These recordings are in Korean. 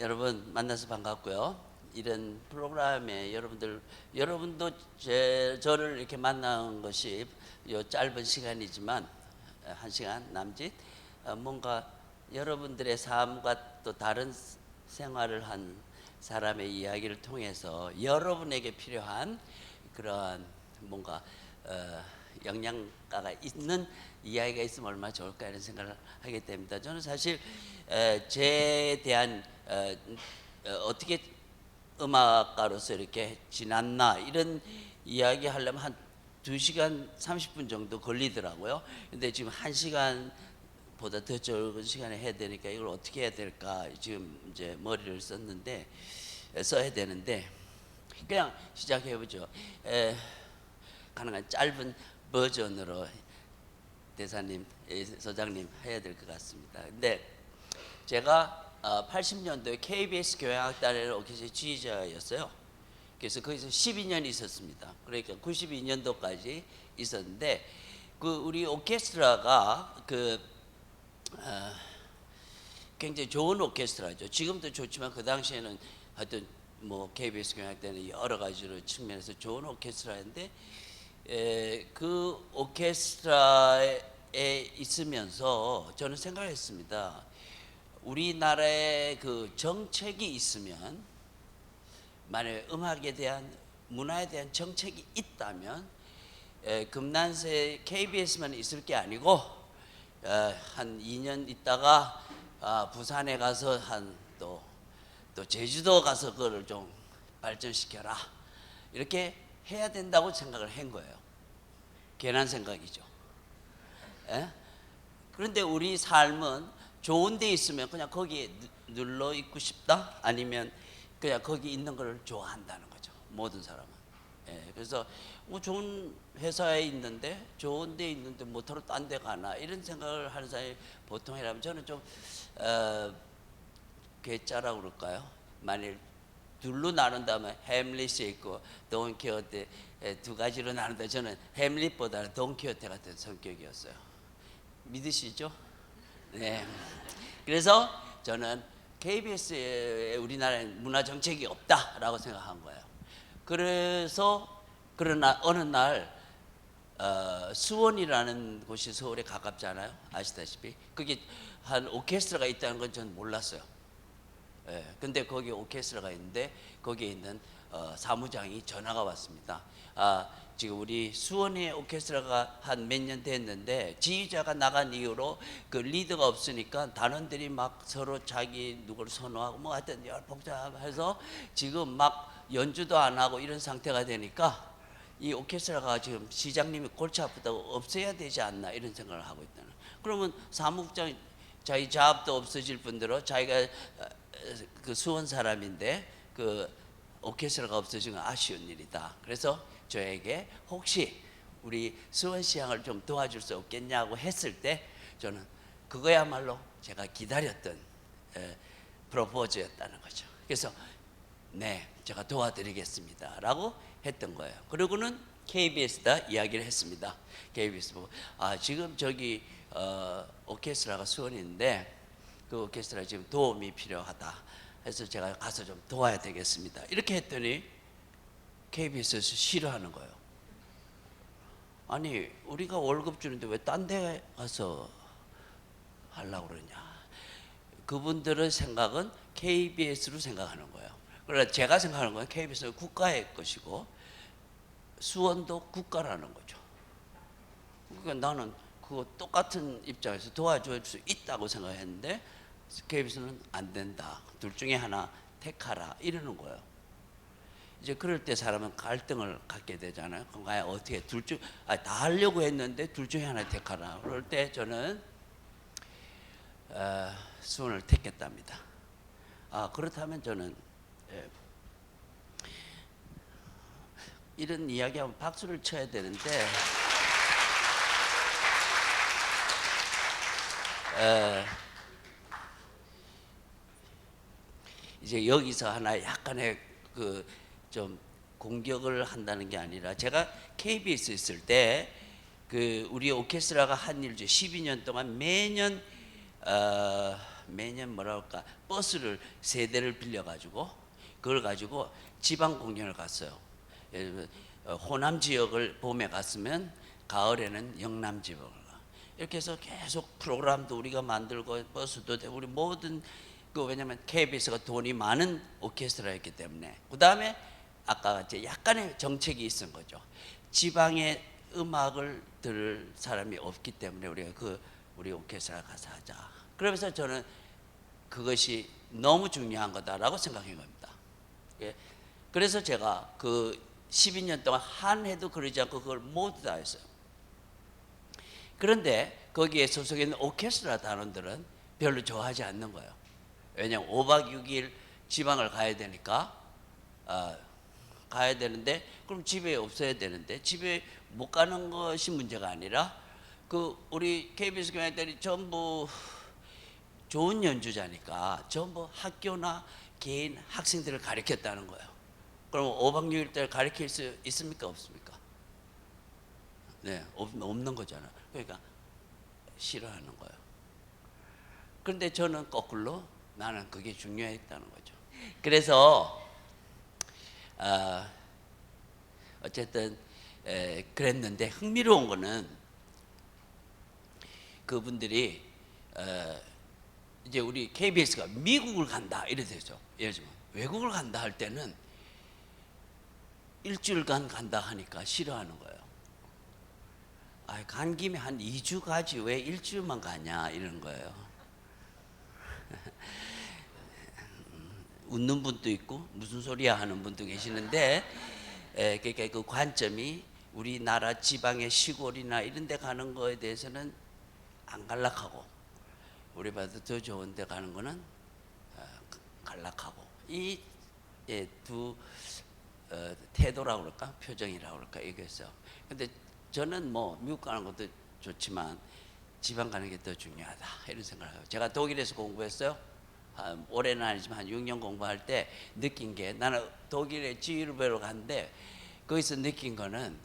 여러분 만나서 반갑고요. 이런 프로그램에 여러분도 저를 이렇게 만난 것이 요 짧은 시간이지만 1시간 남짓 뭔가 여러분들의 삶과 또 다른 생활을 한 사람의 이야기를 통해서 여러분에게 필요한 그러한 뭔가 영양가가 있는 이야기가 있으면 얼마나 좋을까 이런 생각을 하게 됩니다. 저는 사실 제에 대한 어떻게 음악가로서 이렇게 지났나 이런 이야기 하려면 한 2시간 30분 정도 걸리더라고요. 근데 지금 1시간보다 더 적은 시간에 해야 되니까 이걸 어떻게 해야 될까 지금 이제 머리를 써야 되는데 그냥 시작해 보죠. 가능한 짧은 버전으로 대사님, 소장님 해야 될 것 같습니다. 근데 제가 80년도에 KBS 교향악단의 오케스트라 지휘자였어요. 그래서 거기서 12년 있었습니다. 그러니까 92년도까지 있었는데 그 우리 오케스트라가 굉장히 좋은 오케스트라죠. 지금도 좋지만 그 당시에는 하여튼 뭐 KBS 교향악단은 여러 가지로 측면에서 좋은 오케스트라인데 그 오케스트라에 있으면서 저는 생각했습니다. 우리나라의 그 정책이 있으면, 만약에 음악에 대한 문화에 대한 정책이 있다면 금난세 KBS만 있을 게 아니고 한 2년 있다가 부산에 가서 또 제주도 가서 그거를 좀 발전시켜라 이렇게 해야 된다고 생각을 한 거예요. 괜한 생각이죠. 에? 그런데 우리 삶은 좋은 데 있으면 그냥 거기에 눌러 있고 싶다, 아니면 그냥 거기 있는 걸 좋아한다는 거죠. 모든 사람은. 그래서 뭐 좋은 회사에 있는데, 좋은 데 있는데 뭐하러 딴 데 가나 이런 생각을 하는 사람이 보통이라면, 저는 좀 괴짜라고 그럴까요? 만일 둘로 나눈다면 햄릿이 있고 돈키호테, 두 가지로 나눈다. 저는 햄릿보다는 돈키호테 같은 성격이었어요. 믿으시죠? 네. 그래서 저는 KBS에 우리나라에 문화 정책이 없다라고 생각한 거예요. 그러나 어느 날 수원이라는 곳이 서울에 가깝잖아요. 아시다시피 그게 한 오케스트라가 있다는 건 저는 몰랐어요. 근데 거기 오케스트라가 있는데 거기에 있는 사무장이 전화가 왔습니다. 지금 우리 수원의 오케스트라가 한 몇 년 됐는데 지휘자가 나간 이후로 그 리더가 없으니까 단원들이 막 서로 자기 누구를 선호하고 뭐 하여튼 복잡해서 지금 막 연주도 안 하고 이런 상태가 되니까 이 오케스트라가 지금 시장님이 골치 아프다고 없애야 되지 않나 이런 생각을 하고 있다는. 그러면 사무장 자기 잡도 없어질 뿐더러 자기가 그 수원 사람인데 그 오케스트라가 없어진 건 아쉬운 일이다. 그래서 저에게 혹시 우리 수원시향을 좀 도와줄 수 없겠냐고 했을 때, 저는 그거야말로 제가 기다렸던 프로포즈였다는 거죠. 그래서 네, 제가 도와드리겠습니다 라고 했던 거예요. 그리고는 KBS다 이야기를 했습니다. KBS 보고 지금 저기 오케스트라가 수원인데 그 오케스트라 지금 도움이 필요하다 해서 제가 가서 좀 도와야 되겠습니다 이렇게 했더니 KBS에서 싫어하는 거예요. 아니 우리가 월급 주는데 왜 딴 데 가서 하려고 그러냐. 그분들의 생각은 KBS로 생각하는 거예요. 그러나 제가 생각하는 건 KBS는 국가의 것이고 수원도 국가라는 거죠. 그러니까 나는 그거 똑같은 입장에서 도와줄 수 있다고 생각했는데 KBS는 안 된다. 둘 중에 하나 택하라 이러는 거예요. 이제 그럴 때 사람은 갈등을 갖게 되잖아요. 그럼 어떻게 다 하려고 했는데 둘 중에 하나 택하라. 그럴 때 저는 수원을 택했답니다. 그렇다면 저는 이런 이야기하면 박수를 쳐야 되는데 이제 여기서 하나 약간의 좀 공격을 한다는 게 아니라, 제가 KBS 있을 때 우리 오케스트라가 한 일 중 12년 동안 매년 매년 뭐라 할까 버스를 세 대를 빌려가지고 그걸 가지고 지방 공연을 갔어요. 예를 들면 호남 지역을 봄에 갔으면 가을에는 영남 지역을 가. 이렇게 해서 계속 프로그램도 우리가 만들고 버스도 되고 우리 모든 그 왜냐면 KBS가 돈이 많은 오케스트라였기 때문에 그 다음에 아까 이제 약간의 정책이 있은 거죠. 지방의 음악을 들을 사람이 없기 때문에 우리가 우리 오케스트라 가서 하자. 그러면서 저는 그것이 너무 중요한 거다라고 생각한 겁니다. 예. 그래서 제가 그 12년 동안 한 해도 그러지 않고 그걸 모두 다 했어요. 그런데 거기에 소속해 있는 오케스트라 단원들은 별로 좋아하지 않는 거예요. 왜냐하면 5박 6일 지방을 가야 되니까 가야 되는데 그럼 집에 없어야 되는데 집에 못 가는 것이 문제가 아니라 그 우리 KBS 경연들이 전부 좋은 연주자니까 전부 학교나 개인 학생들을 가르쳤다는 거예요. 그럼 5박 6일 때 가르칠 수 있습니까? 없습니까? 네, 없는 거잖아요. 그러니까 싫어하는 거예요. 그런데 저는 거꾸로 나는 그게 중요했다는 거죠. 그래서 어쨌든 그랬는데 흥미로운 거는 그분들이 이제 우리 KBS가 미국을 간다 이래 되죠. 예를 들면 외국을 간다 할 때는 일주일간 간다 하니까 싫어하는 거예요. 간 김에 한 2주 가지 왜 일주일만 가냐 이러는 거예요. 웃는 분도 있고 무슨 소리야 하는 분도 계시는데 그러니까 그 관점이 우리나라 지방의 시골이나 이런 데 가는 거에 대해서는 안 간락하고 우리보다 더 좋은 데 가는 거는 간락하고 이 두 태도라고 그럴까 표정이라고 그럴까 이거였어요. 근데 저는 뭐 미국 가는 것도 좋지만 지방 가는 게 더 중요하다 이런 생각을 해요. 제가 독일에서 공부했어요. 올해는 아니지만 한 6년 공부할 때 느낀 게 나는 독일에 지휘를 배우러 갔는데 거기서 느낀 거는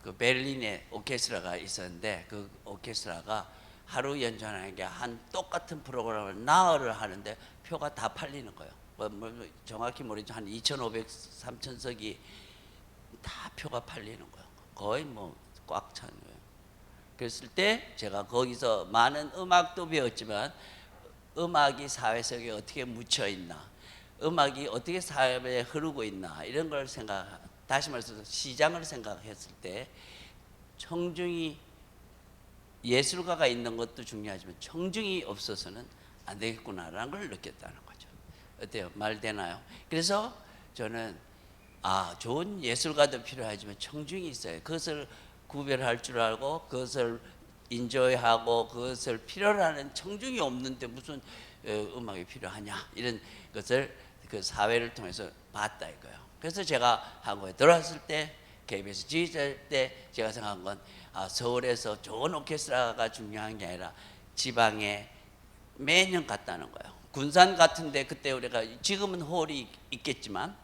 그 베를린에 오케스트라가 있었는데 그 오케스트라가 하루 연주하는 게 한 똑같은 프로그램을 나흘을 하는데 표가 다 팔리는 거예요. 뭐 정확히 모르지만 한 2,500, 3,000석이 다 표가 팔리는 거예요. 거의 뭐 꽉 찬 거예요. 그랬을 때 제가 거기서 많은 음악도 배웠지만 음악이 사회 속에 어떻게 묻혀 있나, 음악이 어떻게 사회에 흐르고 있나 이런 걸 다시 말해서 시장을 생각했을 때 청중이 예술가가 있는 것도 중요하지만 청중이 없어서는 안 되겠구나라는 걸 느꼈다는 거죠. 어때요? 말 되나요? 그래서 저는 좋은 예술가도 필요하지만 청중이 있어요. 그것을 구별할 줄 알고 그것을 인조하고 그것을 필요로 하는 청중이 없는데 무슨 음악이 필요하냐 이런 것을 그 사회를 통해서 봤다 이거예요. 그래서 제가 한국에 들어왔을 때 KBS 지휘자 때 제가 생각한 건 서울에서 좋은 오케스트라가 중요한 게 아니라 지방에 매년 갔다는 거예요. 군산 같은데 그때 우리가 지금은 홀이 있겠지만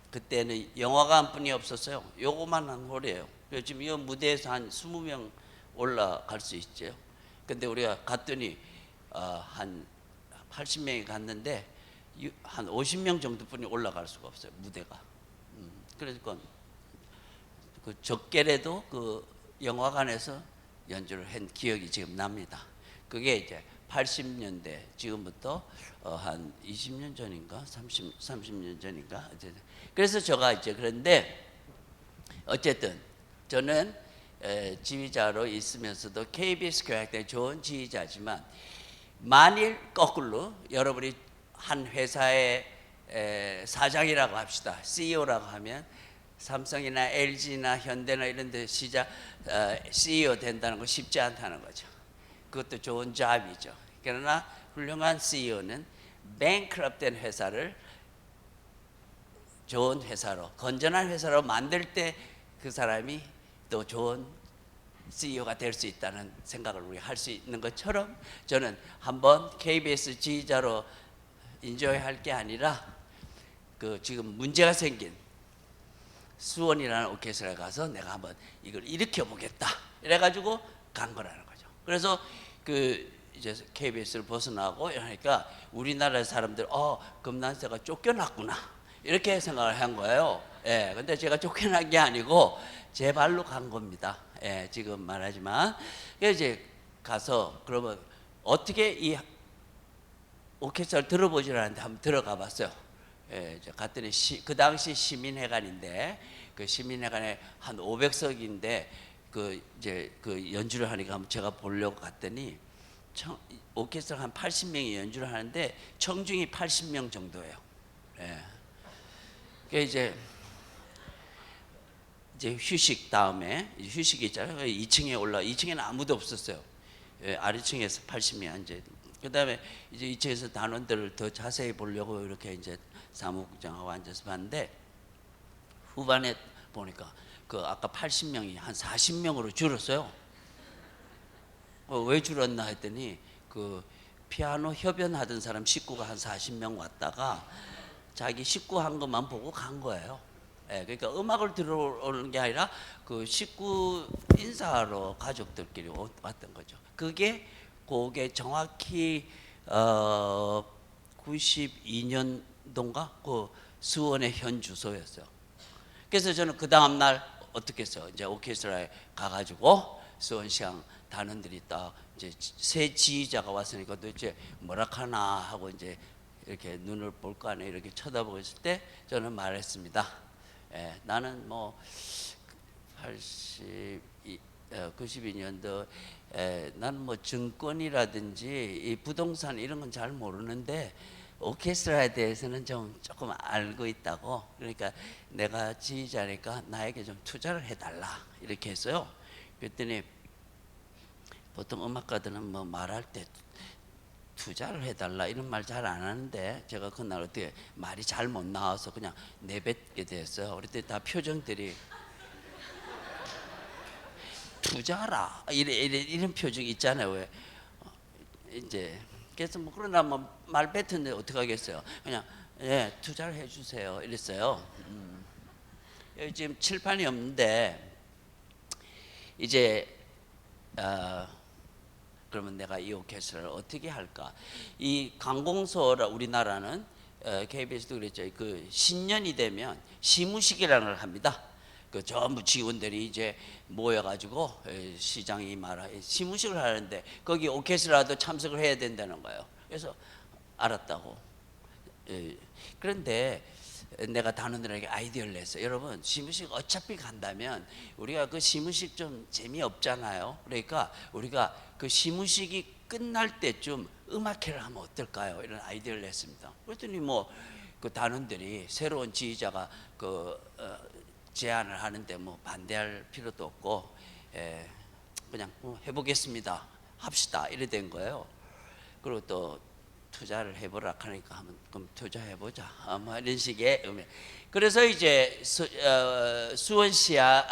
그때는 영화관뿐이 없었어요. 요거만한 홀이에요. 지금 이 무대에서 한 20명 올라갈 수 있죠. 근데 우리가 갔더니 한 80명이 갔는데 한 50명 정도뿐이 올라갈 수가 없어요. 무대가. 그래서 그 적게라도 그 영화관에서 연주를 한 기억이 지금 납니다. 그게 이제 80년대 지금부터 한 20년 전인가 30년 전인가 그래서 제가 이제 그런데 어쨌든 저는 지휘자로 있으면서도 KBS 교향악단의 좋은 지휘자지만 만일 거꾸로 여러분이 한 회사의 사장이라고 합시다. CEO라고 하면 삼성이나 LG나 현대나 이런 데 CEO 된다는 거 쉽지 않다는 거죠. 그것도 좋은 잡이죠. 그러나 훌륭한 CEO는 뱅크럽된 회사를 좋은 회사로 건전한 회사로 만들 때 그 사람이 또 좋은 CEO가 될 수 있다는 생각을 우리 할 수 있는 것처럼 저는 한번 KBS 지휘자로 인조할 게 아니라 그 지금 문제가 생긴 수원이라는 오케스트라에 가서 내가 한번 이걸 일으켜 보겠다. 이래가지고 간 거라는 거죠. 그래서 그 이제 KBS를 벗어나고 이러니까 우리나라 사람들 금난세가 쫓겨났구나 이렇게 생각을 한 거예요. 예, 근데 제가 쫓겨난 게 아니고 제 발로 간 겁니다. 예, 지금 말하지만 이제 가서 그러면 어떻게 이 오케스트라를 들어보질 않았는데 한번 들어가 봤어요. 예, 이제 갔더니 그 당시 시민회관인데 그 시민회관에 한 500석인데 그 이제 그 연주를 하니까 한번 제가 보려고 갔더니 오케스트라 한 80명이 연주를 하는데 청중이 80명 정도예요. 예. 그 이제 휴식 다음에 휴식이 있잖아요. 2층에 2층에는 아무도 없었어요. 예, 아래층에서 80명 앉아. 그다음에 이제 2층에서 단원들을 더 자세히 보려고 이렇게 이제 사무국장하고 앉아서 봤는데 후반에 보니까 그 아까 80명이 한 40명으로 줄었어요. 왜 줄었나 했더니 그 피아노 협연하던 사람 식구가 한 40명 왔다가 자기 식구 한 것만 보고 간 거예요. 예, 그러니까 음악을 들어오는 게 아니라 그 식구 인사하러 가족들끼리 왔던 거죠. 그게 정확히 92년도인가 그 수원의 현 주소였어요. 그래서 저는 그 다음 날 어떻게 했어요? 이제 오케스트라에 가가지고 수원시장 단원들이 딱 이제 새 지휘자가 왔으니까 도대체 뭐라 하나 하고 이제 이렇게 눈을 볼 거 아니에요. 이렇게 쳐다보고 있을 때 저는 말했습니다. 예, 나는 뭐 92년도 나는 뭐 증권이라든지 이 부동산 이런 건 잘 모르는데 오케스트라에 대해서는 조금 알고 있다고. 그러니까 내가 지휘자니까 나에게 좀 투자를 해달라 이렇게 했어요. 그랬더니 보통 음악가들은 뭐 말할 때 투자를 해달라 이런 말 잘 안 하는데 제가 그날 어떻게 말이 잘 못 나와서 그냥 내뱉게 됐어요. 그랬더니 다 표정들이 투자라 이런 표정이 있잖아요. 왜 이제 그래서 뭐 그러나 뭐 말 뱉었는데 어떻게 하겠어요. 그냥 예 투자를 해주세요 이랬어요. 여기 지금 칠판이 없는데 이제 그러면 내가 이 오케스트라를 어떻게 할까? 이 관공서라 우리나라는 KBS도 그랬죠. 그 신년이 되면 시무식이라는 걸 합니다. 그 전부 직원들이 이제 모여가지고 시장이 시무식을 하는데 거기 오케스트라도 참석을 해야 된다는 거예요. 그래서 알았다고. 그런데 내가 단원들에게 아이디어를 냈어요. 여러분 시무식 어차피 간다면 우리가 그 시무식 좀 재미없잖아요. 그러니까 우리가 그 시무식이 끝날 때쯤 음악회를 하면 어떨까요? 이런 아이디어를 냈습니다. 그랬더니 뭐 그 단원들이 새로운 지휘자가 제안을 하는데 뭐 반대할 필요도 없고 그냥 해보겠습니다 합시다 이래 된 거예요. 그리고 또 투자를 해보라 하니까 한번 그럼 투자해보자 뭐 이런 식의 그래서 이제 수원시야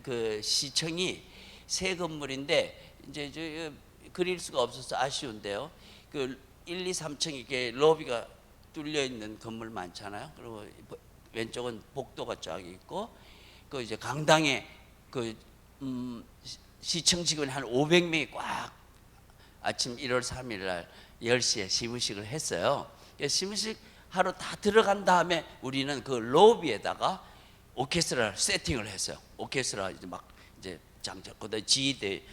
그 시청이 새 건물인데 이제 그릴 수가 없어서 아쉬운데요. 그 1, 2, 3층 이게 로비가 뚫려 있는 건물 많잖아요. 그리고 왼쪽은 복도가 쫙 있고 그 이제 강당에 그 시청 직원이 한 500명이 꽉 아침 1월 3일 날 10시에 시무식을 했어요. 시무식 하러 다 들어간 다음에 우리는 그 로비에다가 오케스트라 세팅을 했어요. 오케스트라 이제 막 이제 장착고도 지휘대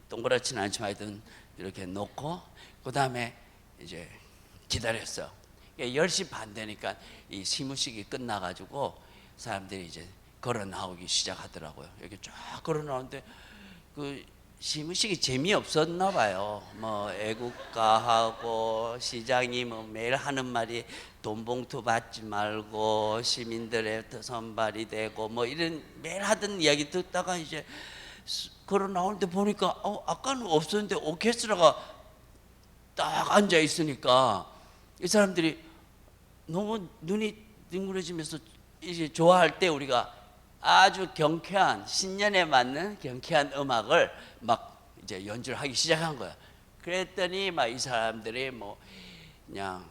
동그랗지는 않지만 하여튼 이렇게 놓고 그 다음에 이제 기다렸어요. 10시 반 되니까 이 시무식이 끝나가지고 사람들이 이제 걸어 나오기 시작하더라고요. 이렇게 쫙 걸어 나오는데 그 시무식이 재미없었나 봐요. 뭐 애국가하고 시장이 뭐 매일 하는 말이 돈봉투 받지 말고 시민들의 선발이 되고 뭐 이런 매일 하던 이야기 듣다가 이제 걸어 나오는데 보니까 아까는 없었는데 오케스트라가 딱 앉아 있으니까 이 사람들이 너무 눈이 둥그러지면서 이제 좋아할 때 우리가 아주 경쾌한 신년에 맞는 경쾌한 음악을 막 이제 연주를 하기 시작한 거야. 그랬더니 막 이 사람들이 뭐 그냥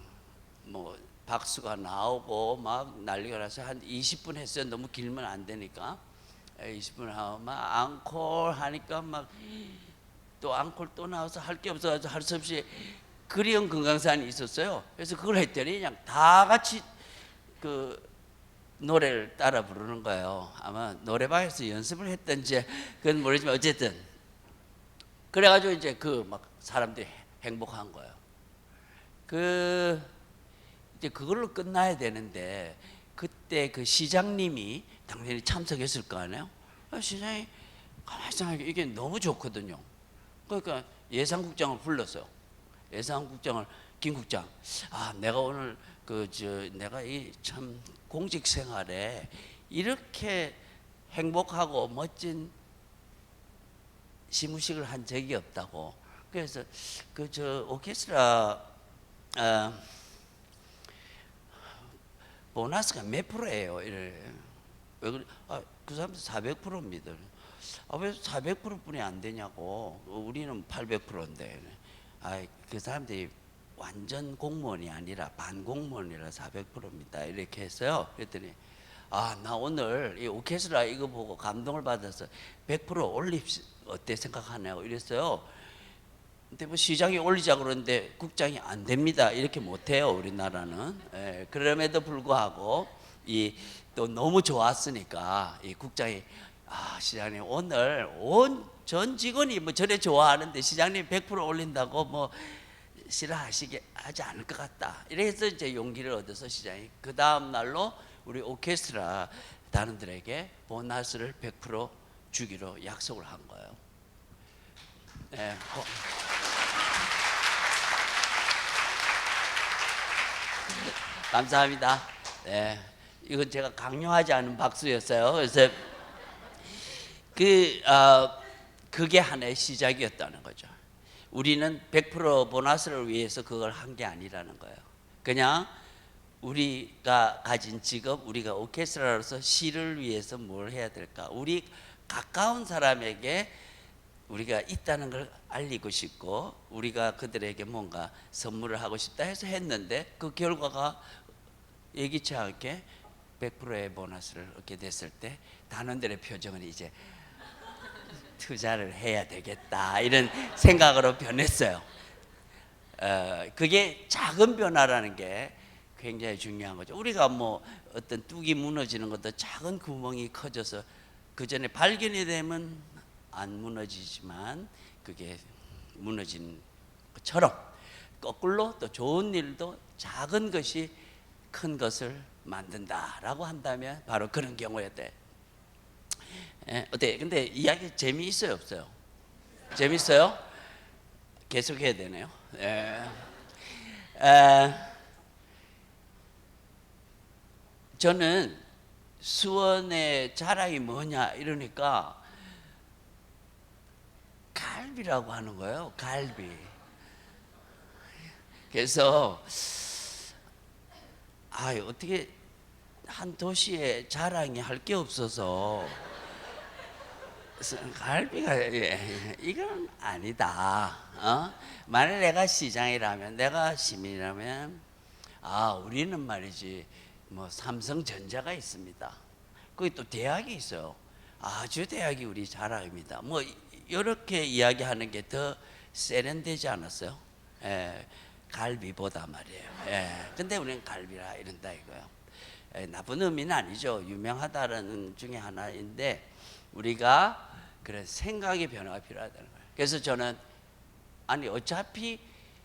뭐 박수가 나오고 막 난리가 나서 한 20분 했어요. 너무 길면 안 되니까. 20분 하고 막 앙콜 하니까 막 또 앙콜 또 나와서 할 게 없어가지고 할 수 없이 그리운 금강산이 있었어요. 그래서 그걸 했더니 그냥 다 같이 그 노래를 따라 부르는 거예요. 아마 노래방에서 연습을 했던지 그건 모르지만 어쨌든 그래가지고 이제 그 막 사람들이 행복한 거예요. 그 이제 그걸로 끝나야 되는데 그때 그 시장님이 당연히 참석했을 거 아니에요. 시장이 가만히 생각해 이게 너무 좋거든요. 그러니까 예산국장을 불렀어요. 예산국장을 김 국장, 내가 오늘 내가 이 참 공직 생활에 이렇게 행복하고 멋진 시무식을 한 적이 없다고. 그래서 오케스트라 보너스가 몇 프로예요? 이래. 왜 그래? 그 사람들 400%입니다. 왜 400%뿐이 안 되냐고. 우리는 800%인데. 그 사람들이 완전 공무원이 아니라 반공무원이라 400%입니다. 이렇게 했어요. 그랬더니 나 오늘 이 오케스트라 이거 보고 감동을 받아서 100% 올립시 어때 생각하냐고 이랬어요. 근데 뭐 시장이 올리자 그러는데 국장이 안 됩니다. 이렇게 못해요 우리나라는. 그럼에도 불구하고 또 너무 좋았으니까 이 국장이 시장님 오늘 온 전 직원이 뭐 저래 좋아하는데 시장님 100% 올린다고 뭐 싫어하지 않을 것 같다. 이래서 이제 용기를 얻어서 시장이 그 다음 날로 우리 오케스트라 단원들에게 보너스를 100% 주기로 약속을 한 거예요. 감사합니다. 이건 제가 강요하지 않은 박수였어요. 그래서 그게 하나의 시작이었다는 거죠. 우리는 100% 보너스를 위해서 그걸 한 게 아니라는 거예요. 그냥 우리가 가진 직업, 우리가 오케스트라로서 시를 위해서 뭘 해야 될까? 우리 가까운 사람에게 우리가 있다는 걸 알리고 싶고 우리가 그들에게 뭔가 선물을 하고 싶다 해서 했는데 그 결과가 예기치 않게 100%의 보너스를 얻게 됐을 때 단원들의 표정은 이제 투자를 해야 되겠다 이런 생각으로 변했어요. 그게 작은 변화라는 게 굉장히 중요한 거죠. 우리가 뭐 어떤 뚝이 무너지는 것도 작은 구멍이 커져서 그 전에 발견이 되면 안 무너지지만 그게 무너진 것처럼 거꾸로 또 좋은 일도 작은 것이 큰 것을 만든다라고 한다면 바로 그런 경우였대. 어때? 근데 이야기 재미있어요, 없어요? 재밌어요? 계속해야 되네요. 저는 수원의 자랑이 뭐냐 이러니까 갈비라고 하는 거예요. 갈비. 그래서 어떻게 한 도시에 자랑이 할 게 없어서 갈비가 이건 아니다. 만약 내가 시장이라면 내가 시민이라면 우리는 말이지 뭐 삼성전자가 있습니다. 거기 또 대학이 있어요. 아주 대학이 우리 자랑입니다. 뭐 이렇게 이야기하는 게 더 세련되지 않았어요? 갈비보다 말이에요. 근데 우리는 갈비라 이런다 이거예요. 나쁜 의미는 아니죠. 유명하다는 중에 하나인데 우리가 그런 생각의 변화가 필요하다는 거예요. 그래서 저는 어차피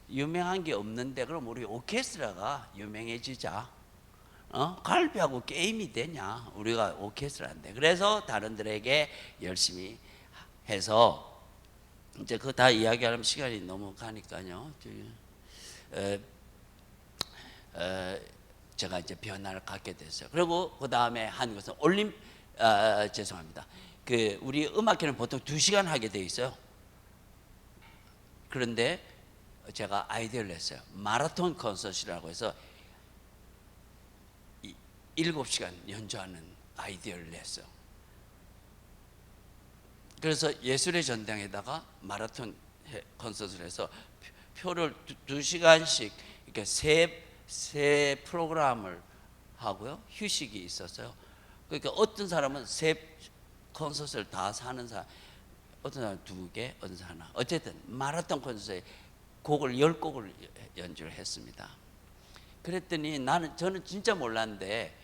유명한 게 없는데 그럼 우리 오케스트라가 유명해지자. 갈비하고 게임이 되냐? 우리가 오케스트라인데. 그래서 다른들에게 열심히 해서 이제 그거 다 이야기하려면 시간이 너무 가니까요. 제가 이제 변화를 갖게 됐어요. 그리고 그 다음에 한 것은 죄송합니다. 우리 음악회는 보통 2시간 하게 돼 있어요. 그런데 제가 아이디어를 냈어요. 마라톤 콘서트라고 해서 7시간 연주하는 아이디어를 냈어요. 그래서 예술의 전당에다가 마라톤 콘서트를 해서 표를 2시간씩 이렇게 세 프로그램을 하고요. 휴식이 있었어요. 그러니까 어떤 사람은 콘서트를 다 사는 사람, 어떤 사람 2개, 어떤 사람 하나. 어쨌든 마라톤 콘서트에 곡을 10곡을 연주를 했습니다. 그랬더니 저는 진짜 몰랐는데,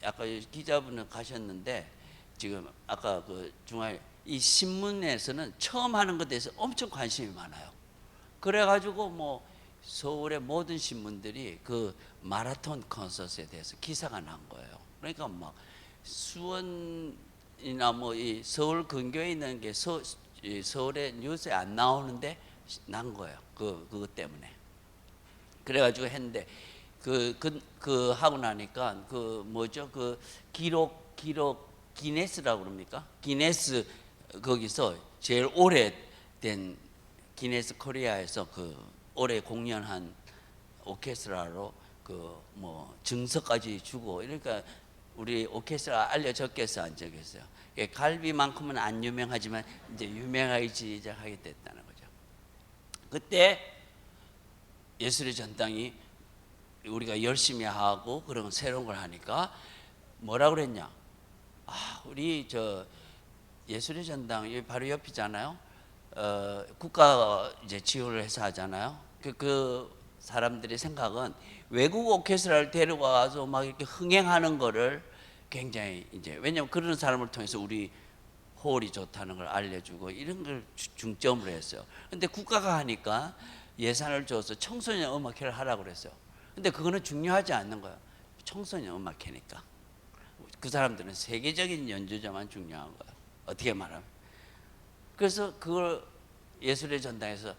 아까 기자분은 가셨는데, 지금 아까 그 중앙에 이 신문에서는 처음 하는 것에 대해서 엄청 관심이 많아요. 그래가지고 뭐 서울의 모든 신문들이 그 마라톤 콘서트에 대해서 기사가 난 거예요. 그러니까 막 수원이나 뭐 이 서울 근교에 있는 게 서울의 뉴스에 안 나오는데 난 거예요. 그것 때문에. 그래가지고 했는데 그 하고 나니까 그 뭐죠? 그 기록 기네스라고 그럽니까? 기네스 거기서 제일 오래된 기네스 코리아에서 그 올해 공연한 오케스트라로 그 뭐 증서까지 주고, 이러니까 우리 오케스트라 알려졌겠어 안 적겠어요? 갈비만큼은 안 유명하지만 이제 유명하기 시작하게 됐다는 거죠. 그때 예술의 전당이 우리가 열심히 하고 그런 새로운 걸 하니까 뭐라 그랬냐? 우리 저 예술의 전당 여기 바로 옆이잖아요. 국가가 이제 지원을 해서 하잖아요. 그 사람들의 생각은 외국 오케스트라를 데려와서 막 이렇게 흥행하는 거를 굉장히 이제, 왜냐면 그런 사람을 통해서 우리 호흡이 좋다는 걸 알려주고 이런 걸 중점으로 했어요. 근데 국가가 하니까 예산을 줘서 청소년 음악회를 하라고 그랬어요. 근데 그거는 중요하지 않는 거예요. 청소년 음악회니까. 그 사람들은 세계적인 연주자만 중요한 거예요. 어떻게 말하면. 그래서 그걸 예술의 전당에서,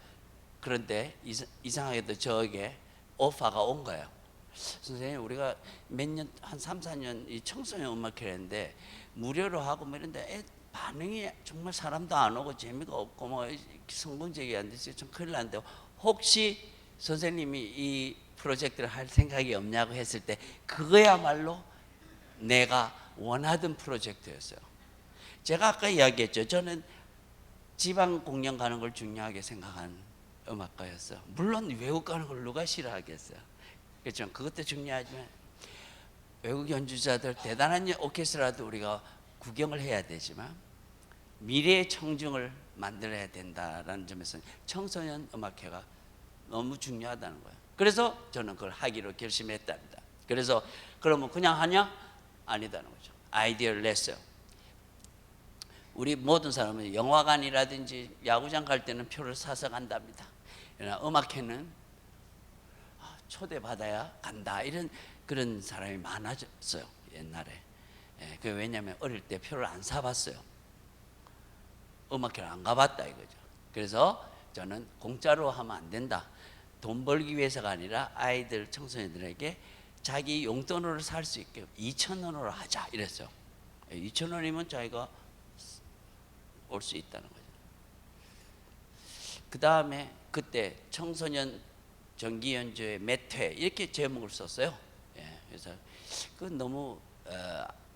그런데 이상하게도 저에게 오파가 온 거예요. 선생님, 우리가 몇 년, 한 3, 4년 이 청소년 음악회를 했는데 무료로 하고 뭐 이런데 반응이 정말 사람도 안 오고 재미가 없고 뭐 성공적이 안 돼서 좀 큰일 났는데, 혹시 선생님이 이 프로젝트를 할 생각이 없냐고 했을 때 그거야말로 내가 원하던 프로젝트였어요. 제가 아까 이야기했죠. 저는 지방 공연 가는 걸 중요하게 생각한 음악가였어요. 물론 외국 가는 걸 누가 싫어하겠어요. 그렇죠. 그것도 중요하지만 외국 연주자들 대단한 오케스트라도 우리가 구경을 해야 되지만 미래의 청중을 만들어야 된다라는 점에서 청소년 음악회가 너무 중요하다는 거예요. 그래서 저는 그걸 하기로 결심했답니다. 그래서 그러면 그냥 하냐? 아니다는 거죠. 아이디어를 냈어요. 우리 모든 사람은 영화관이라든지 야구장 갈 때는 표를 사서 간답니다. 그러나 음악회는 초대받아야 간다, 이런 그런 사람이 많아졌어요 옛날에. 왜냐하면 어릴 때 표를 안 사봤어요. 음악회를 안 가봤다 이거죠. 그래서 저는 공짜로 하면 안 된다. 돈 벌기 위해서가 아니라 아이들, 청소년들에게 자기 용돈으로 살 수 있게 2,000원으로 하자 이랬어요. 2,000원이면 자기가 올 수 있다는 거죠. 그 다음에 그때 청소년 정기 연주회 몇 회 이렇게 제목을 썼어요. 그래서 그건 너무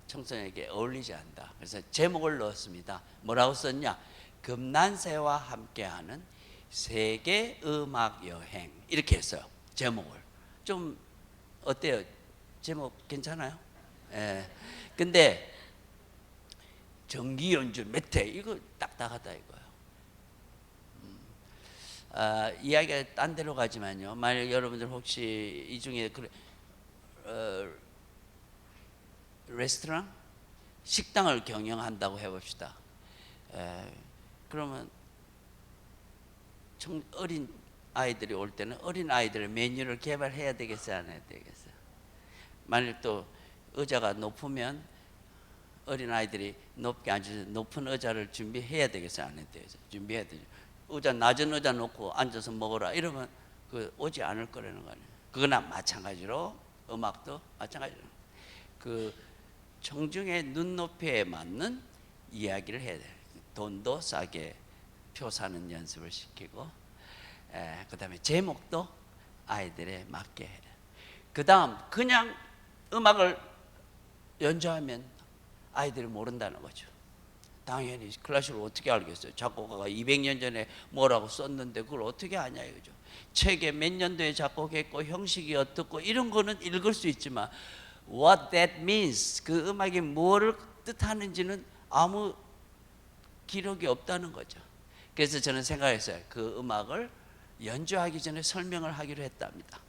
청소년에게 어울리지 않다. 그래서 제목을 넣었습니다. 뭐라고 썼냐? 금난새와 함께하는 세계 음악 여행, 이렇게 했어요. 제목을. 좀 어때요? 제목 괜찮아요? 근데 정기 연주 몇 회, 이거 딱딱하다 이거예요. 이야기가 딴 데로 가지만요. 만약 여러분들 혹시 이 중에 레스토랑, 식당을 경영한다고 해봅시다. 그러면 어린 아이들이 올 때는 어린 아이들의 메뉴를 개발해야 되겠어요, 안 해야 되겠어요? 만약 또 의자가 높으면 어린 아이들이 높게 앉아서 높은 의자를 준비해야 되겠어요, 안 해야 되겠어요? 준비해야 되죠. 낮은 의자 놓고 앉아서 먹어라 이러면 그 오지 않을 거라는 거 아니에요. 그거나 마찬가지로 음악도 마찬가지로 그 청중의 눈높이에 맞는 이야기를 해야 돼요. 돈도 싸게 표 사는 연습을 시키고, 그 다음에 제목도 아이들에 맞게 해요. 그 다음 그냥 음악을 연주하면 아이들이 모른다는 거죠. 당연히 클래식을 어떻게 알겠어요? 작곡가가 200년 전에 뭐라고 썼는데 그걸 어떻게 아냐 이거죠. 책에 몇 년도에 작곡했고 형식이 어떻고 이런 거는 읽을 수 있지만 what that means, 그 음악이 뭐를 뜻하는지는 아무 기록이 없다는 거죠. 그래서 저는 생각했어요. 그 음악을 연주하기 전에 설명을 하기로 했답니다.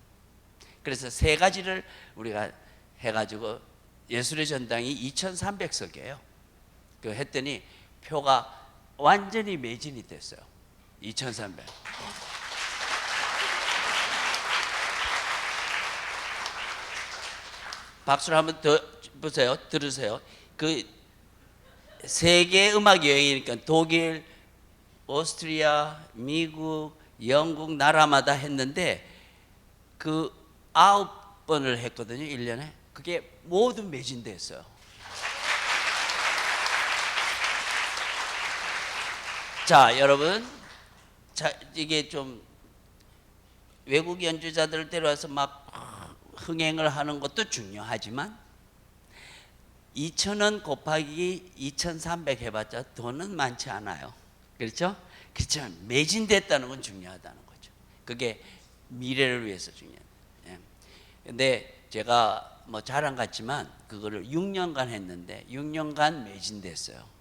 그래서 세 가지를 우리가 해가지고 예술의 전당이 2,300석이에요. 그 했더니 표가 완전히 매진이 됐어요. 2,300. 박수를 한번 더 보세요. 들으세요. 그 세계 음악 여행이니까 독일, 오스트리아, 미국, 영국 나라마다 했는데 그 9번을 했거든요. 1년에. 그게 모두 매진됐어요. 자, 여러분. 자, 이게 좀 외국 연주자들을 데려와서 막 흥행을 하는 것도 중요하지만 2,000원 곱하기 2,300 해봤자 돈은 많지 않아요. 그렇죠? 그렇지만 매진됐다는 건 중요하다는 거죠. 그게 미래를 위해서 중요해요. 예. 근데 제가 뭐 자랑 같지만 그거를 6년간 했는데 6년간 매진됐어요.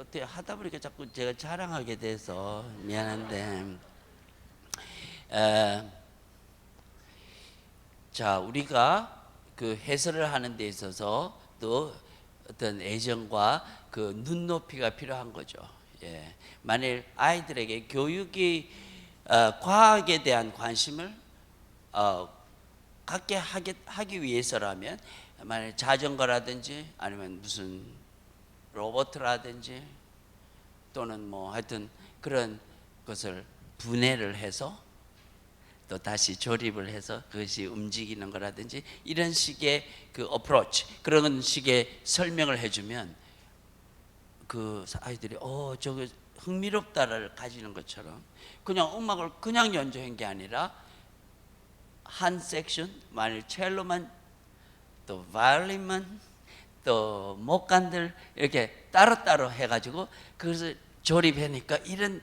어떻게 하다 보니까 자꾸 제가 자랑하게 돼서 미안한데, 자, 우리가 그 해설을 하는 데 있어서 또 어떤 애정과 그 눈높이가 필요한 거죠. 예. 만일 아이들에게 교육이 과학에 대한 관심을 갖게 하기 위해서라면, 만일 자전거라든지 아니면 무슨 로봇이라든지 또는 뭐 하여튼 그런 것을 분해를 해서 또 다시 조립을 해서 그것이 움직이는 거라든지 이런 식의 그 어프로치, 그런 식의 설명을 해주면 그 아이들이 저거 흥미롭다를 가지는 것처럼, 그냥 음악을 그냥 연주한 게 아니라 한 섹션, 만일 첼로만 또 바이올린만 또 목관들 이렇게 따로따로 해가지고 그것을 조립하니까 이런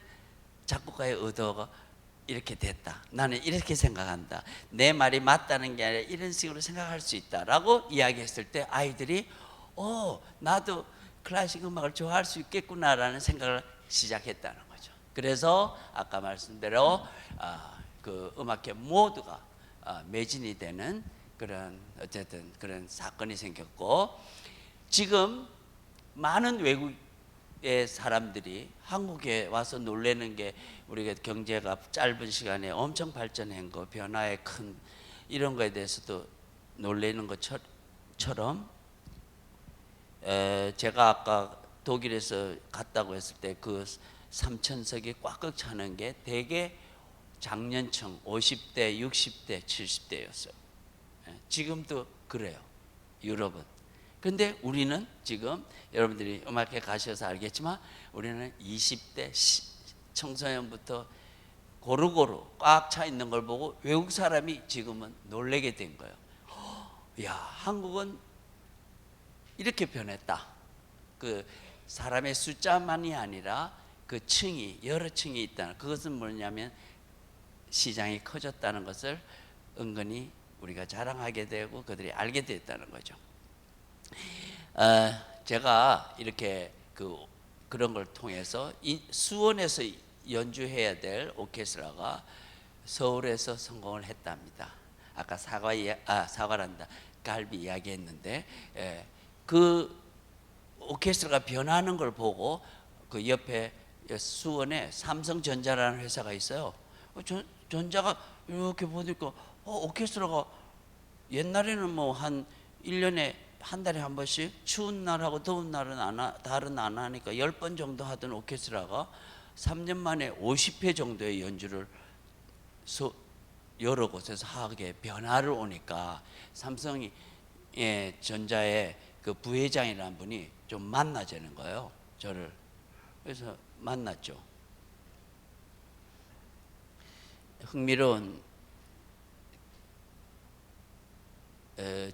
작곡가의 의도가 이렇게 됐다. 나는 이렇게 생각한다. 내 말이 맞다는 게 아니라 이런 식으로 생각할 수 있다라고 이야기했을 때 아이들이 나도 클래식 음악을 좋아할 수 있겠구나라는 생각을 시작했다는 거죠. 그래서 아까 말씀대로 그 음악회 모두가 매진이 되는 그런 어쨌든 그런 사건이 생겼고, 지금 많은 외국의 사람들이 한국에 와서 놀라는 게 우리가 경제가 짧은 시간에 엄청 발전한 거, 변화의 큰 이런 거에 대해서도 놀라는 것처럼 제가 아까 독일에서 갔다고 했을 때 그 3,000석이 꽉꽉 차는 게 대개 장년층 50대, 60대, 70대였어요. 지금도 그래요. 유럽은. 근데 우리는 지금 여러분들이 음악회 가셔서 알겠지만 우리는 20대 청소년부터 고루고루 꽉 차 있는 걸 보고 외국 사람이 지금은 놀라게 된 거예요. 야, 한국은 이렇게 변했다. 그 사람의 숫자만이 아니라 그 층이, 여러 층이 있다는, 그것은 뭐냐면 시장이 커졌다는 것을 은근히 우리가 자랑하게 되고 그들이 알게 됐다는 거죠. 제가 이렇게 그런 걸 통해서 수원에서 연주해야 될 오케스트라가 서울에서 성공을 했답니다. 아까 사과란다 갈비 이야기했는데, 그 오케스트라가 변하는 걸 보고 그 옆에 수원에 삼성전자라는 회사가 있어요. 전자가 이렇게 보니까 오케스트라가 옛날에는 뭐 한 1년에 한 달에 한 번씩 추운 날하고 더운 날은 달은 안 하니까 10번 정도 하던 오케스트라가 3년 만에 50회 정도의 연주를 여러 곳에서 하게 변화를 오니까 삼성이 전자의 그 부회장이라는 분이 좀 만나자는 거예요, 저를. 그래서 만났죠. 흥미로운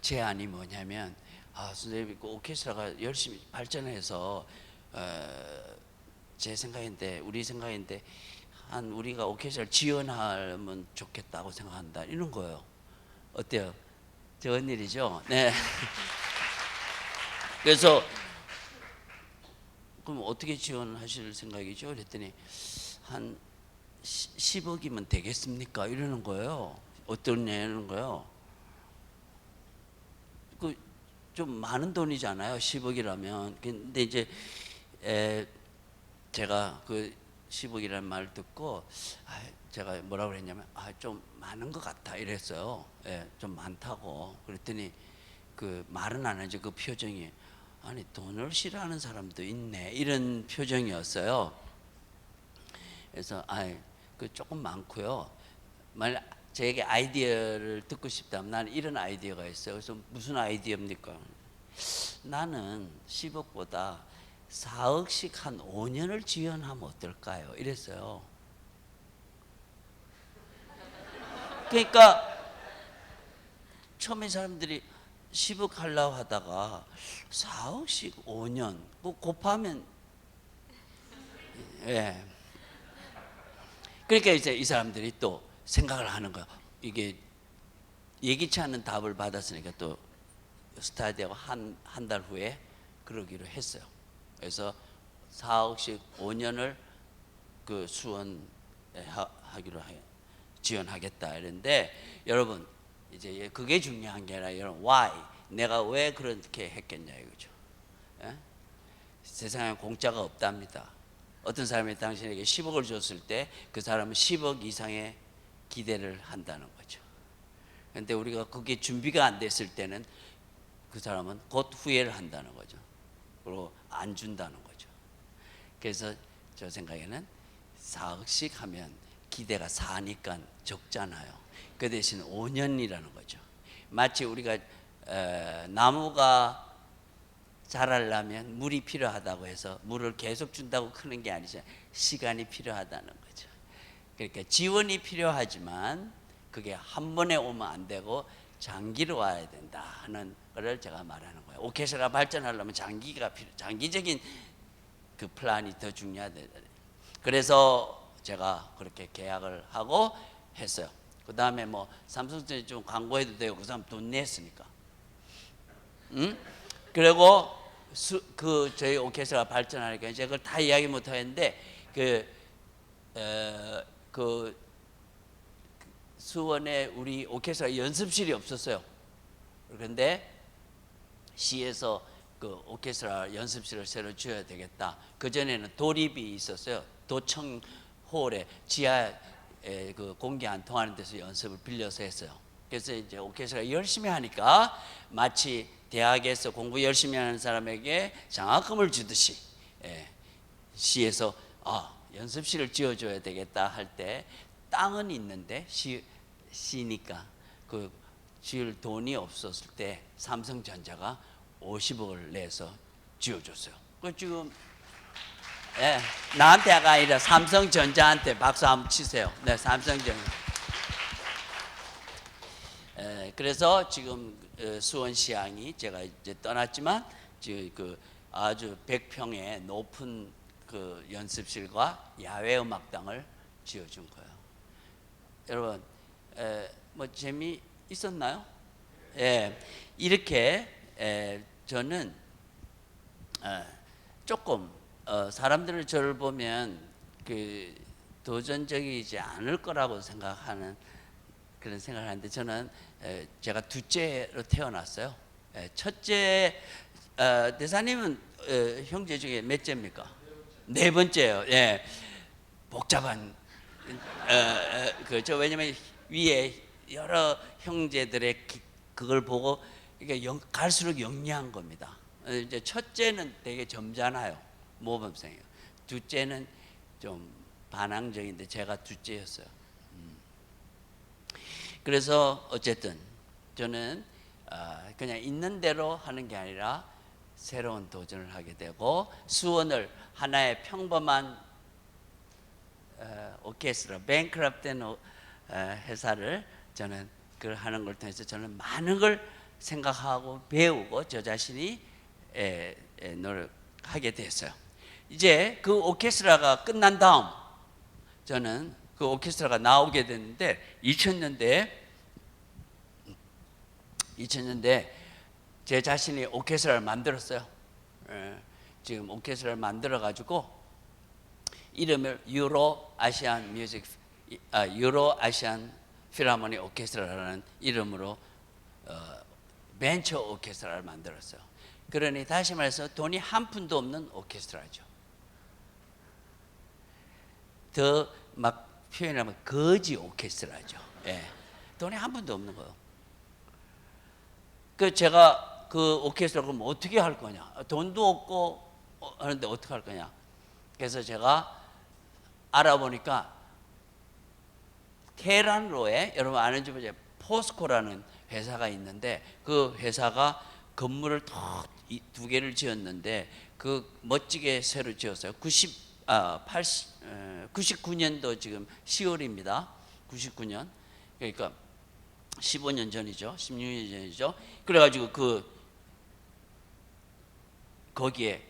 제안이 뭐냐면, 선생님 그 오케스트라가 열심히 발전해서 제 생각인데, 우리 생각인데 한 우리가 오케스트라를 지원하면 좋겠다고 생각한다 이런 거예요. 어때요? 좋은 일이죠. 네. 그래서 그럼 어떻게 지원하실 생각이죠? 그랬더니 한 10억이면 되겠습니까? 이러는 거예요. 어떠냐는 거예요. 그 좀 많은 돈이잖아요. 10억이라면. 근데 이제 제가 그 10억이라는 말을 듣고 제가 뭐라고 그랬냐면 좀 많은 것 같아 이랬어요. 예, 좀 많다고. 그랬더니 그 말은 안 하죠. 그 표정이 아니 돈을 싫어하는 사람도 있네 이런 표정이었어요. 그래서 그 조금 많고요. 만약 저에게 아이디어를 듣고 싶다면 나는 이런 아이디어가 있어요. 그래서 무슨 아이디어입니까? 나는 10억보다 4억씩 한 5년을 지원하면 어떨까요? 이랬어요. 그러니까 처음에 사람들이 10억 하려고 하다가 4억씩 5년 뭐 곱하면 예. 그러니까 이제 이 사람들이 또 생각을 하는 거야. 이게 예기치 않은 답을 받았으니까 또 스타디하고 한 달 후에 그러기로 했어요. 그래서 4억씩 5년을 그 수원하기로 지원하겠다 이랬는데 여러분 이제 그게 중요한 게 아니라 여러분 why 내가 왜 그렇게 했겠냐 이거죠. 예? 세상에 공짜가 없답니다. 어떤 사람이 당신에게 10억을 줬을 때 그 사람은 10억 이상의 기대를 한다는 거죠. 그런데 우리가 그게 준비가 안 됐을 때는 그 사람은 곧 후회를 한다는 거죠. 그리고 안 준다는 거죠. 그래서 저 생각에는 4억씩 하면 기대가 4니까 적잖아요. 그 대신 5년이라는 거죠. 마치 우리가 나무가 자라려면 물이 필요하다고 해서 물을 계속 준다고 크는 게 아니죠. 시간이 필요하다는 거죠. 그러니까 지원이 필요하지만 그게 한 번에 오면 안 되고 장기로 와야 된다 하는 것을 제가 말하는 거예요. 오케스트라 발전하려면 장기적인 그 플랜이 더 중요하다. 그래서 제가 그렇게 계약을 하고 했어요. 그 다음에 뭐 삼성전자 좀 광고해도 되고 그 사람 돈 냈으니까. 응? 그리고 저희 오케스트라 발전하니까 이제 그걸 다 이야기 못 하겠는데 그 수원에 우리 오케스트라 연습실이 없었어요. 그런데 시에서 그 오케스트라 연습실을 새로 지어야 되겠다. 그 전에는 도립이 있었어요. 도청 홀에 지하에 그 공기 안 통하는 데서 연습을 빌려서 했어요. 그래서 이제 오케스트라 열심히 하니까 마치 대학에서 공부 열심히 하는 사람에게 장학금을 주듯이 시에서 연습실을 지어줘야 되겠다 할 때 땅은 있는데 시니까 그 지을 돈이 없었을 때 삼성전자가 50억을 내서 지어줬어요. 그 지금 나한테가 아니라 삼성전자한테 박수 한번 치세요. 네, 삼성전자. 그래서 지금 수원시향이 제가 이제 떠났지만 지금 그 아주 100평의 높은 그 연습실과 야외 음악당을 지어준 거예요. 여러분, 뭐 재미 있었나요? 이렇게 저는 조금 사람들은 저를 보면 그 도전적이지 않을 거라고 생각하는 그런 생각을 하는데 저는 제가 둘째로 태어났어요. 첫째 대사님은 형제 중에 몇째입니까? 네 번째요. 예, 복잡한 그저 왜냐면 위에 여러 형제들의 그걸 보고 이게 갈수록 영리한 겁니다. 이제 첫째는 되게 점잖아요. 모범생이에요. 둘째는 좀 반항적인데 제가 둘째였어요. 그래서 어쨌든 저는 그냥 있는 대로 하는 게 아니라 새로운 도전을 하게 되고 수원을 하나의 평범한 오케스트라 뱅크럽된 회사를 저는 그걸 하는 걸 통해서 저는 많은 걸 생각하고 배우고 저 자신이 노력하게 됐어요. 이제 그 오케스트라가 끝난 다음 저는 그 오케스트라가 나오게 됐는데 2000년대 제 자신이 오케스트라를 만들었어요. 지금 오케스트라를 만들어 가지고 이름을 유로 아시안 필하모니 오케스트라라는 이름으로 벤처 오케스트라를 만들었어요. 그러니 다시 말해서 돈이 한 푼도 없는 오케스트라죠. 더 막 표현하면 거지 오케스트라죠. 예. 돈이 한 푼도 없는 거예요. 그 제가 그 오케스트라 그럼 어떻게 할 거냐? 돈도 없고 하는데 어떻게 할 거냐? 그래서 제가 알아보니까 테헤란로에 여러분 아는지 모르겠어요. 포스코라는 회사가 있는데 그 회사가 건물을 두 개를 지었는데 그 멋지게 새로 지었어요. 99년도 지금 10월입니다. 99년. 그러니까 15년 전이죠. 16년 전이죠. 그래가지고 거기에